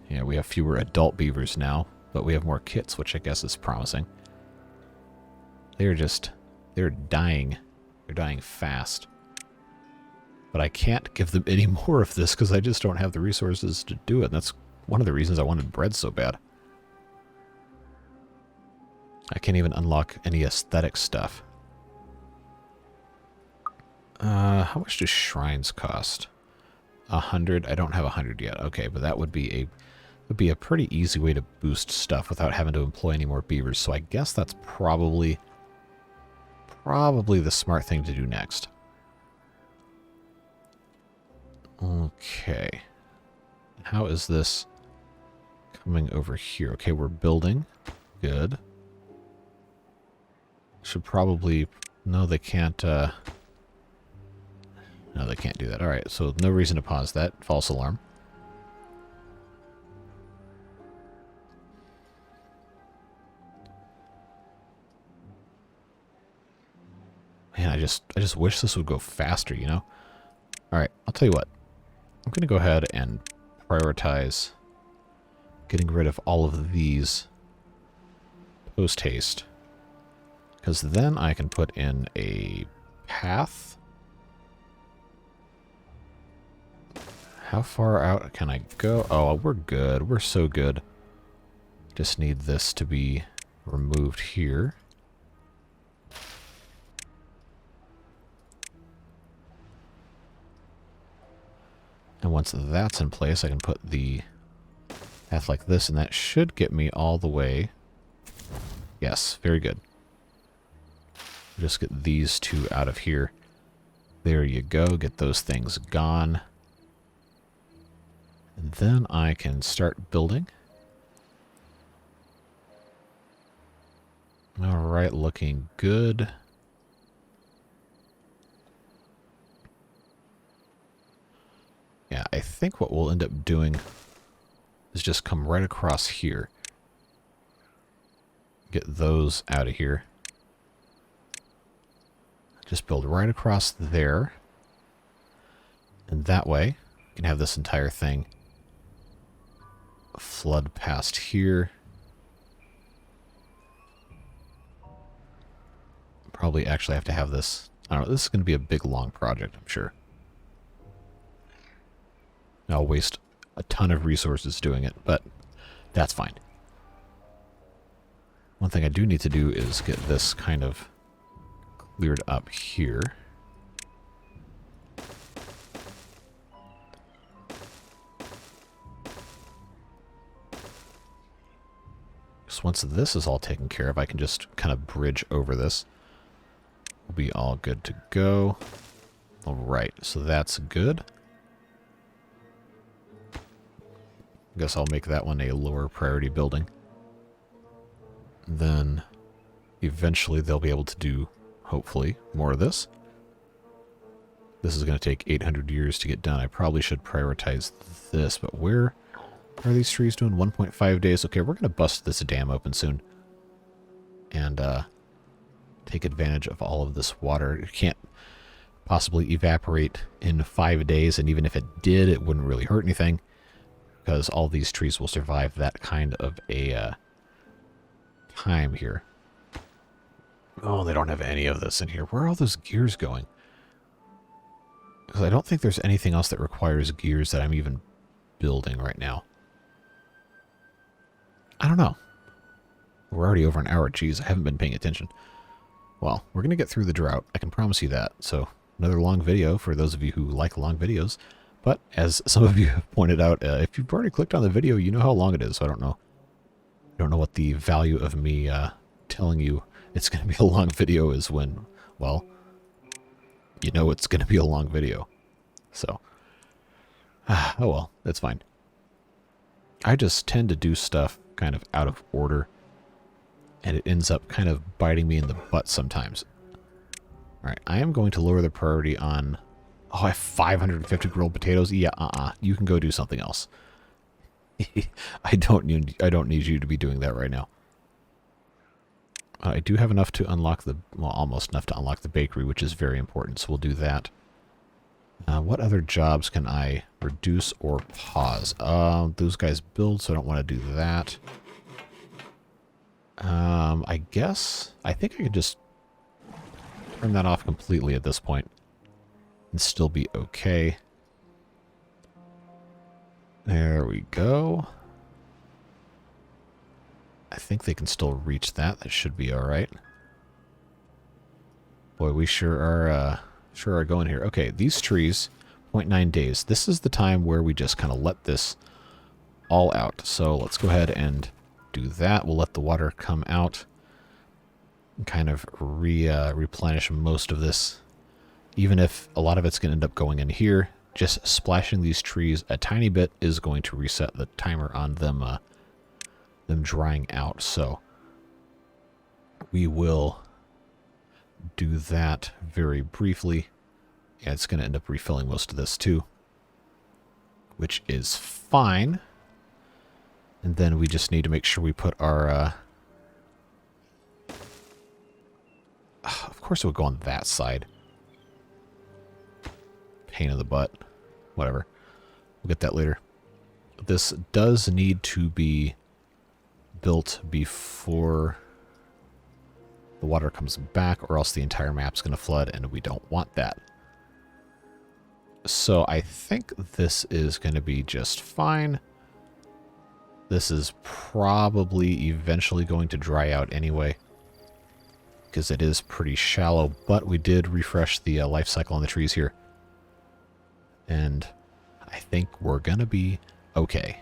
Yeah, we have fewer adult beavers now, but we have more kits, which I guess is promising. They're dying. They're dying fast. But I can't give them any more of this because I just don't have the resources to do it. And that's one of the reasons I wanted bread so bad. I can't even unlock any aesthetic stuff. How much do shrines cost? 100? I don't have 100 yet. Okay, but that would be a pretty easy way to boost stuff without having to employ any more beavers. So I guess that's probably the smart thing to do next. Okay. How is this coming over here? Okay, we're building. Good. Should probably... No, they can't... No, they can't do that. Alright, so no reason to pause that. False alarm. Man, I just wish this would go faster, you know? Alright, I'll tell you what. I'm going to go ahead and prioritize getting rid of all of these post-haste. Because then I can put in a path. How far out can I go? Oh, we're good. We're so good. Just need this to be removed here. And once that's in place, I can put the path like this, and that should get me all the way. Yes, very good. Just get these two out of here. There you go. Get those things gone. And then I can start building. Alright, looking good. Yeah, I think what we'll end up doing is just come right across here. Get those out of here. Just build right across there. And that way, we can have this entire thing flood past here. Probably actually have to have this. I don't know, this is going to be a big, long project, I'm sure. I'll waste a ton of resources doing it, but that's fine. One thing I do need to do is get this kind of cleared up here. So once this is all taken care of, I can just kind of bridge over this. We'll be all good to go. Alright, so that's good. I guess I'll make that one a lower priority building. Then eventually they'll be able to do, hopefully, more of this. This is going to take 800 years to get done. I probably should prioritize this, but where are these trees doing? 1.5 days. Okay, we're going to bust this dam open soon. And take advantage of all of this water. It can't possibly evaporate in 5 days, and even if it did, it wouldn't really hurt anything, because all these trees will survive that kind of a time here. Oh, they don't have any of this in here. Where are all those gears going? Because I don't think there's anything else that requires gears that I'm even building right now. I don't know. We're already over an hour. Geez, I haven't been paying attention. Well, we're going to get through the drought. I can promise you that. So, another long video for those of you who like long videos. But, as some of you have pointed out, if you've already clicked on the video, you know how long it is. So I don't know. I don't know what the value of me telling you it's going to be a long video is when, well, you know it's going to be a long video. So, oh well, that's fine. I just tend to do stuff kind of out of order, and it ends up kind of biting me in the butt sometimes. Alright, I am going to lower the priority on... Oh, I have 550 grilled potatoes? Yeah, you can go do something else. I don't need you to be doing that right now. I do have enough to unlock the... Well, almost enough to unlock the bakery, which is very important, so we'll do that. What other jobs can I reduce or pause? Those guys build, so I don't want to do that. I guess... I think I could just turn that off completely at this point and still be okay. There we go. I think they can still reach that. That should be alright. Boy, we sure are going here. Okay, these trees, 0.9 days. This is the time where we just kind of let this all out. So let's go ahead and do that. We'll let the water come out and kind of replenish most of this. Even if a lot of it's going to end up going in here, just splashing these trees a tiny bit is going to reset the timer on them drying out. So we will do that very briefly. Yeah, it's going to end up refilling most of this too, which is fine. And then we just need to make sure we put our... of course it would go on that side. Pain in the butt. Whatever. We'll get that later. This does need to be built before the water comes back, or else the entire map's going to flood, and we don't want that. So I think this is going to be just fine. This is probably eventually going to dry out anyway, because it is pretty shallow, but we did refresh the life cycle on the trees here. And I think we're going to be okay.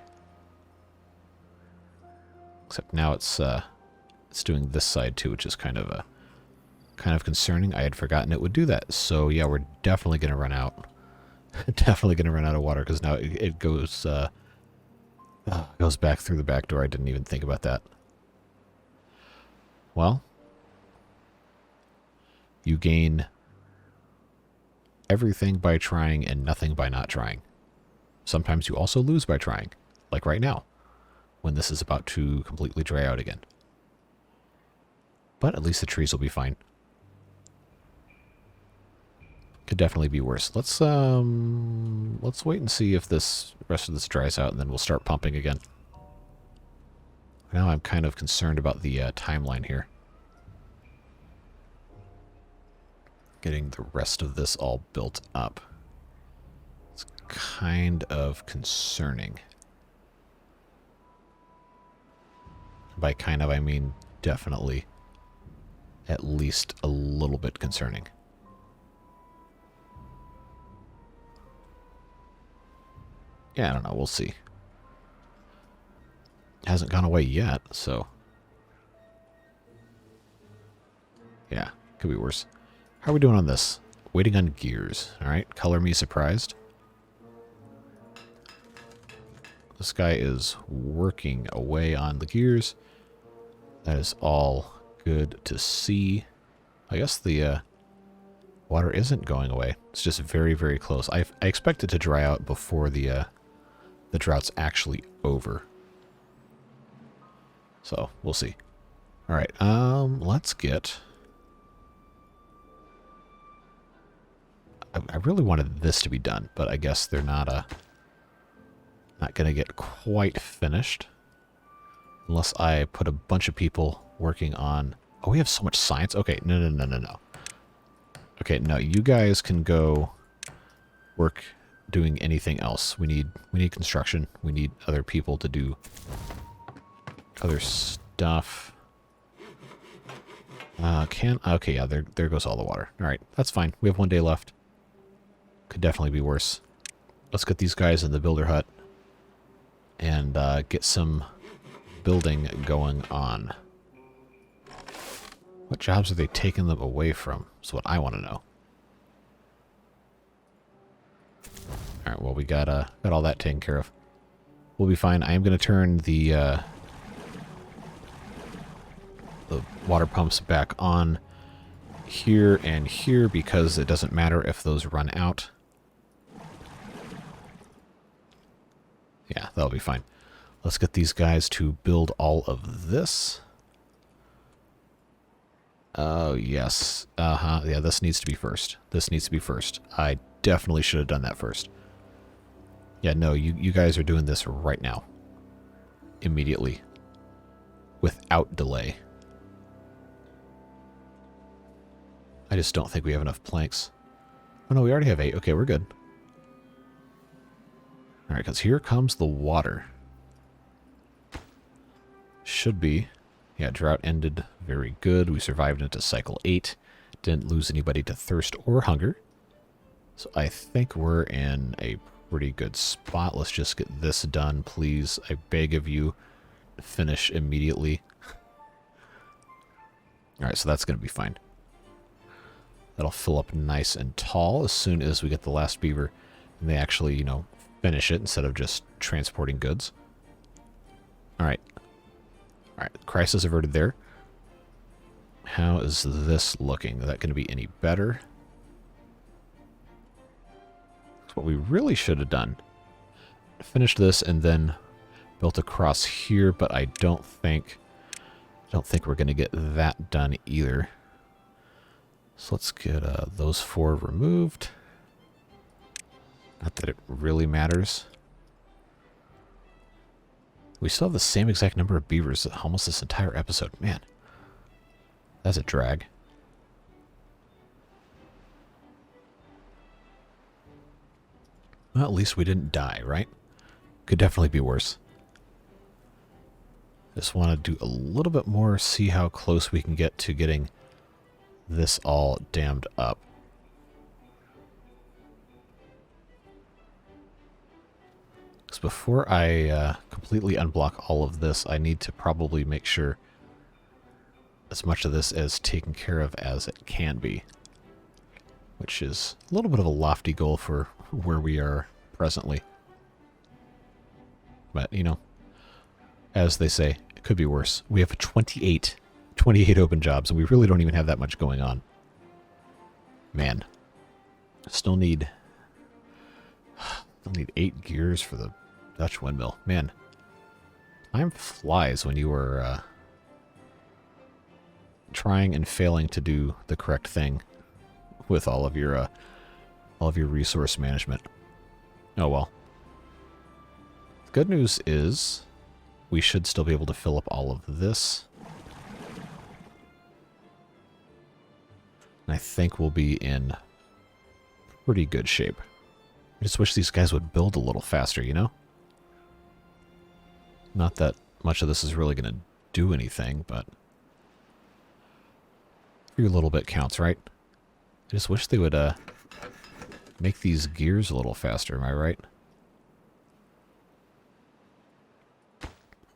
Except now it's doing this side too, which is kind of concerning. I had forgotten it would do that. So yeah, we're definitely going to run out. Definitely going to run out of water, because now it goes back through the back door. I didn't even think about that. Well, you gain everything by trying and nothing by not trying. Sometimes you also lose by trying, like right now, when this is about to completely dry out again. But at least the trees will be fine. Could definitely be worse. Let's wait and see if this rest of this dries out, and then we'll start pumping again. Now I'm kind of concerned about the timeline here. Getting the rest of this all built up. It's kind of concerning. By kind of, I mean definitely at least a little bit concerning. Yeah, I don't know. We'll see. It hasn't gone away yet, so... yeah, could be worse. How are we doing on this? Waiting on gears. Alright, color me surprised. This guy is working away on the gears. That is all good to see. I guess the water isn't going away. It's just very, very close. I expect it to dry out before the drought's actually over. So, we'll see. Alright, let's get... I really wanted this to be done, but I guess they're not going to get quite finished. Unless I put a bunch of people working on... oh, we have so much science? Okay, no. Okay, no, you guys can go work doing anything else. We need construction. We need other people to do other stuff. Okay, yeah, there goes all the water. Alright, that's fine. We have 1 day left. Could definitely be worse. Let's get these guys in the builder hut and get some building going on. What jobs are they taking them away from? Is what I want to know. Alright, well, we got all that taken care of. We'll be fine. I am going to turn the water pumps back on here and here, because it doesn't matter if those run out. Yeah, that'll be fine. Let's get these guys to build all of this. Oh, yes. Yeah, this needs to be first. This needs to be first. I definitely should have done that first. Yeah, no, you guys are doing this right now. Immediately. Without delay. I just don't think we have enough planks. Oh, no, we already have 8. Okay, we're good. Alright, because here comes the water. Should be. Yeah, drought ended very good. We survived into cycle 8. Didn't lose anybody to thirst or hunger. So I think we're in a pretty good spot. Let's just get this done, please. I beg of you, finish immediately. Alright, so that's going to be fine. That'll fill up nice and tall as soon as we get the last beaver and they actually, you know, finish it instead of just transporting goods. Alright. Alright, crisis averted there. How is this looking? Is that going to be any better? That's what we really should have done. Finished this and then built across here, but I don't think we're going to get that done either. So let's get those 4 removed. Not that it really matters. We still have the same exact number of beavers almost this entire episode. Man. That's a drag. Well, at least we didn't die, right? Could definitely be worse. Just want to do a little bit more, see how close we can get to getting this all dammed up. Because before I completely unblock all of this, I need to probably make sure as much of this is taken care of as it can be. Which is a little bit of a lofty goal for where we are presently. But, you know, as they say, it could be worse. We have 28 open jobs, and we really don't even have that much going on. Man. Still need 8 gears for the Dutch windmill. Man, time flies when you are trying and failing to do the correct thing with all of your resource management. Oh well. The good news is we should still be able to fill up all of this. And I think we'll be in pretty good shape. I just wish these guys would build a little faster, you know? Not that much of this is really going to do anything, but every little bit counts, right? I just wish they would make these gears a little faster, am I right?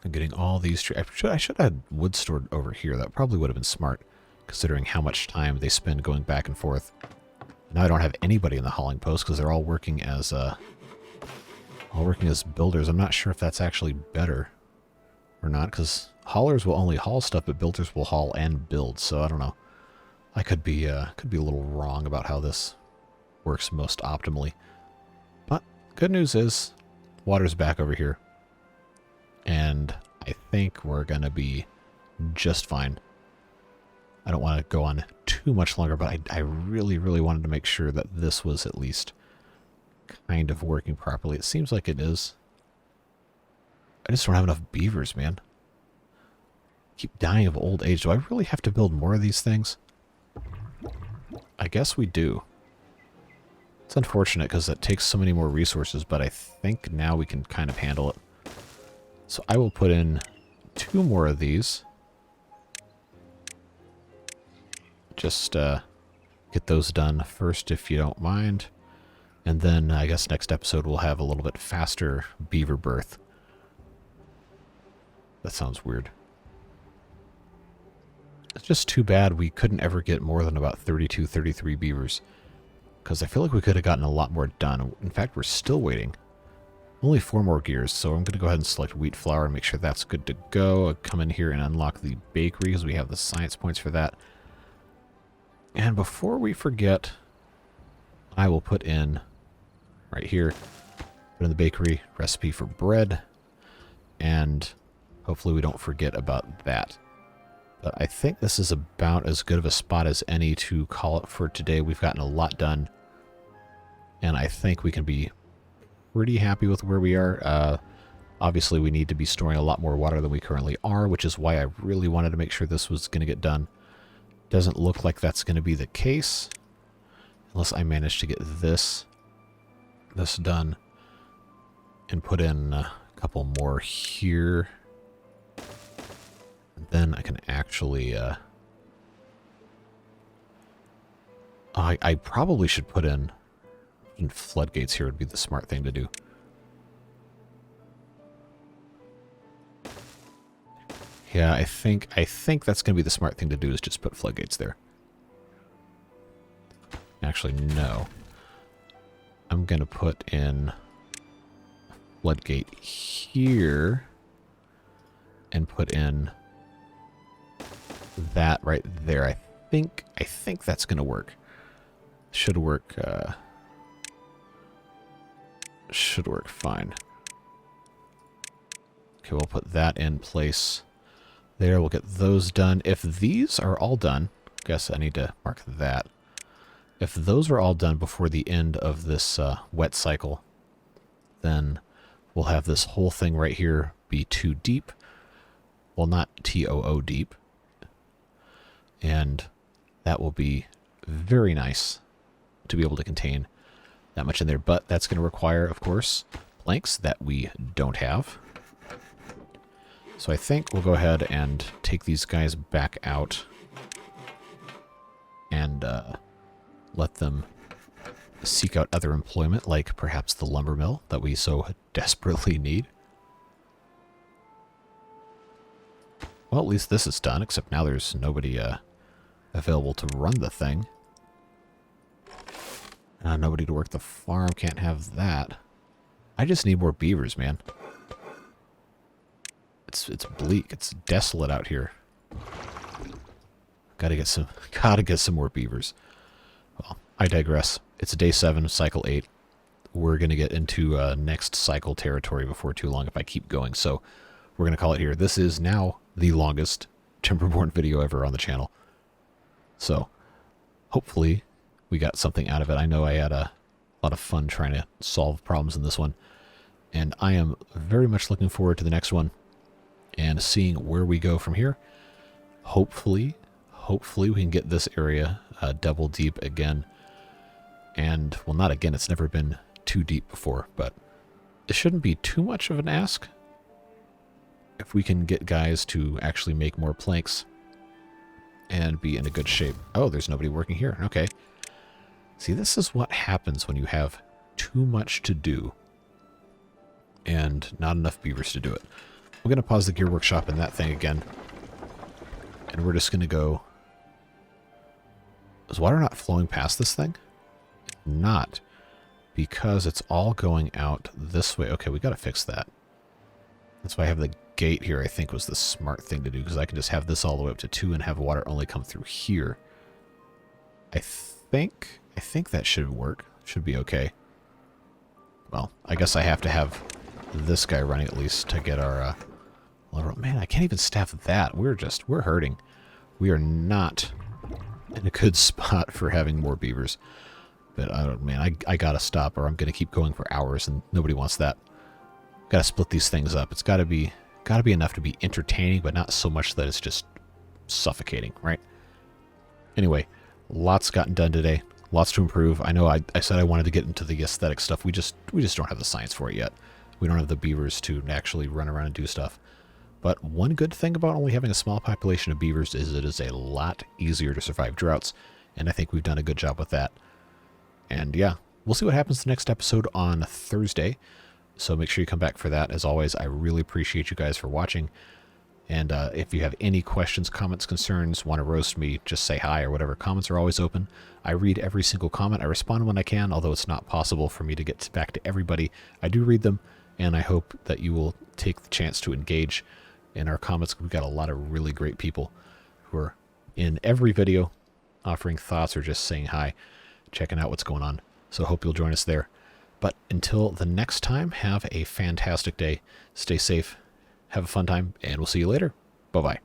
I'm getting all these trees. I should have had wood stored over here. That probably would have been smart, considering how much time they spend going back and forth. Now I don't have anybody in the hauling post because they're all working as builders. I'm not sure if that's actually better or not, because haulers will only haul stuff, but builders will haul and build. So I don't know. I could be a little wrong about how this works most optimally. But good news is water's back over here. And I think we're going to be just fine. I don't want to go on too much longer, but I really, really wanted to make sure that this was at least kind of working properly. It seems like it is. I just don't have enough beavers, man. Keep dying of old age. Do I really have to build more of these things? I guess we do. It's unfortunate because it takes so many more resources, but I think now we can kind of handle it. So I will put in 2 more of these. Just get those done first if you don't mind. And then I guess next episode we'll have a little bit faster beaver birth. That sounds weird. It's just too bad we couldn't ever get more than about 32, 33 beavers. Because I feel like we could have gotten a lot more done. In fact, we're still waiting. Only 4 more gears, so I'm going to go ahead and select wheat flour and make sure that's good to go. I'll come in here and unlock the bakery because we have the science points for that. And before we forget, I will put in, right here, put in the bakery, recipe for bread. And hopefully we don't forget about that. But I think this is about as good of a spot as any to call it for today. We've gotten a lot done. And I think we can be pretty happy with where we are. Obviously, we need to be storing a lot more water than we currently are, which is why I really wanted to make sure this was going to get done. Doesn't look like that's going to be the case. Unless I manage to get this done. And put in a couple more here. And then I can actually... I probably should put in floodgates here would be the smart thing to do. Yeah, I think that's going to be the smart thing to do is just put floodgates there. Actually, no. I'm going to put in floodgate here and put in that right there. I think that's going to work. Should work fine. Okay, we'll put that in place there. We'll get those done. If these are all done, I guess I need to mark that. If those are all done before the end of this wet cycle, then we'll have this whole thing right here be 2 deep. Well, not TOO deep. And that will be very nice to be able to contain that much in there. But that's going to require, of course, planks that we don't have. So I think we'll go ahead and take these guys back out and let them seek out other employment, like perhaps the lumber mill that we so desperately need. Well, at least this is done, except now there's nobody available to run the thing. Nobody to work the farm, can't have that. I just need more beavers, man. It's bleak, it's desolate out here. Gotta get some more beavers. Well, I digress. It's day 7, cycle 8. We're gonna get into next cycle territory before too long if I keep going, so we're gonna call it here. This is now the longest Timberborn video ever on the channel. So, hopefully we got something out of it. I know I had a lot of fun trying to solve problems in this one, and I am very much looking forward to the next one and seeing where we go from here. Hopefully we can get this area double deep again. And, well, not again, it's never been too deep before, but it shouldn't be too much of an ask if we can get guys to actually make more planks and be in a good shape. Oh, there's nobody working here. Okay. See, this is what happens when you have too much to do and not enough beavers to do it. We're going to pause the gear workshop in that thing again. And we're just going to go... Is water not flowing past this thing? Not. Because it's all going out this way. Okay, we got to fix that. That's why I have the gate here, I think was the smart thing to do, because I can just have this all the way up to 2 and have water only come through here. I think that should work. Should be okay. Well, I guess I have to have this guy running at least to get our... Man, I can't even staff that. We're hurting. We are not in a good spot for having more beavers. But, I gotta stop or I'm gonna keep going for hours and nobody wants that. Gotta split these things up. It's gotta be enough to be entertaining, but not so much that it's just suffocating, right? Anyway, lots gotten done today. Lots to improve. I know I said I wanted to get into the aesthetic stuff. We just don't have the science for it yet. We don't have the beavers to actually run around and do stuff. But one good thing about only having a small population of beavers is it is a lot easier to survive droughts, and I think we've done a good job with that. And yeah, we'll see what happens the next episode on Thursday, so make sure you come back for that. As always, I really appreciate you guys for watching, and if you have any questions, comments, concerns, want to roast me, just say hi or whatever. Comments are always open. I read every single comment. I respond when I can, although it's not possible for me to get back to everybody. I do read them, and I hope that you will take the chance to engage in our comments. We've got a lot of really great people who are in every video offering thoughts or just saying hi, checking out what's going on. So hope you'll join us there. But until the next time, have a fantastic day. Stay safe. Have a fun time, and we'll see you later. Bye-bye.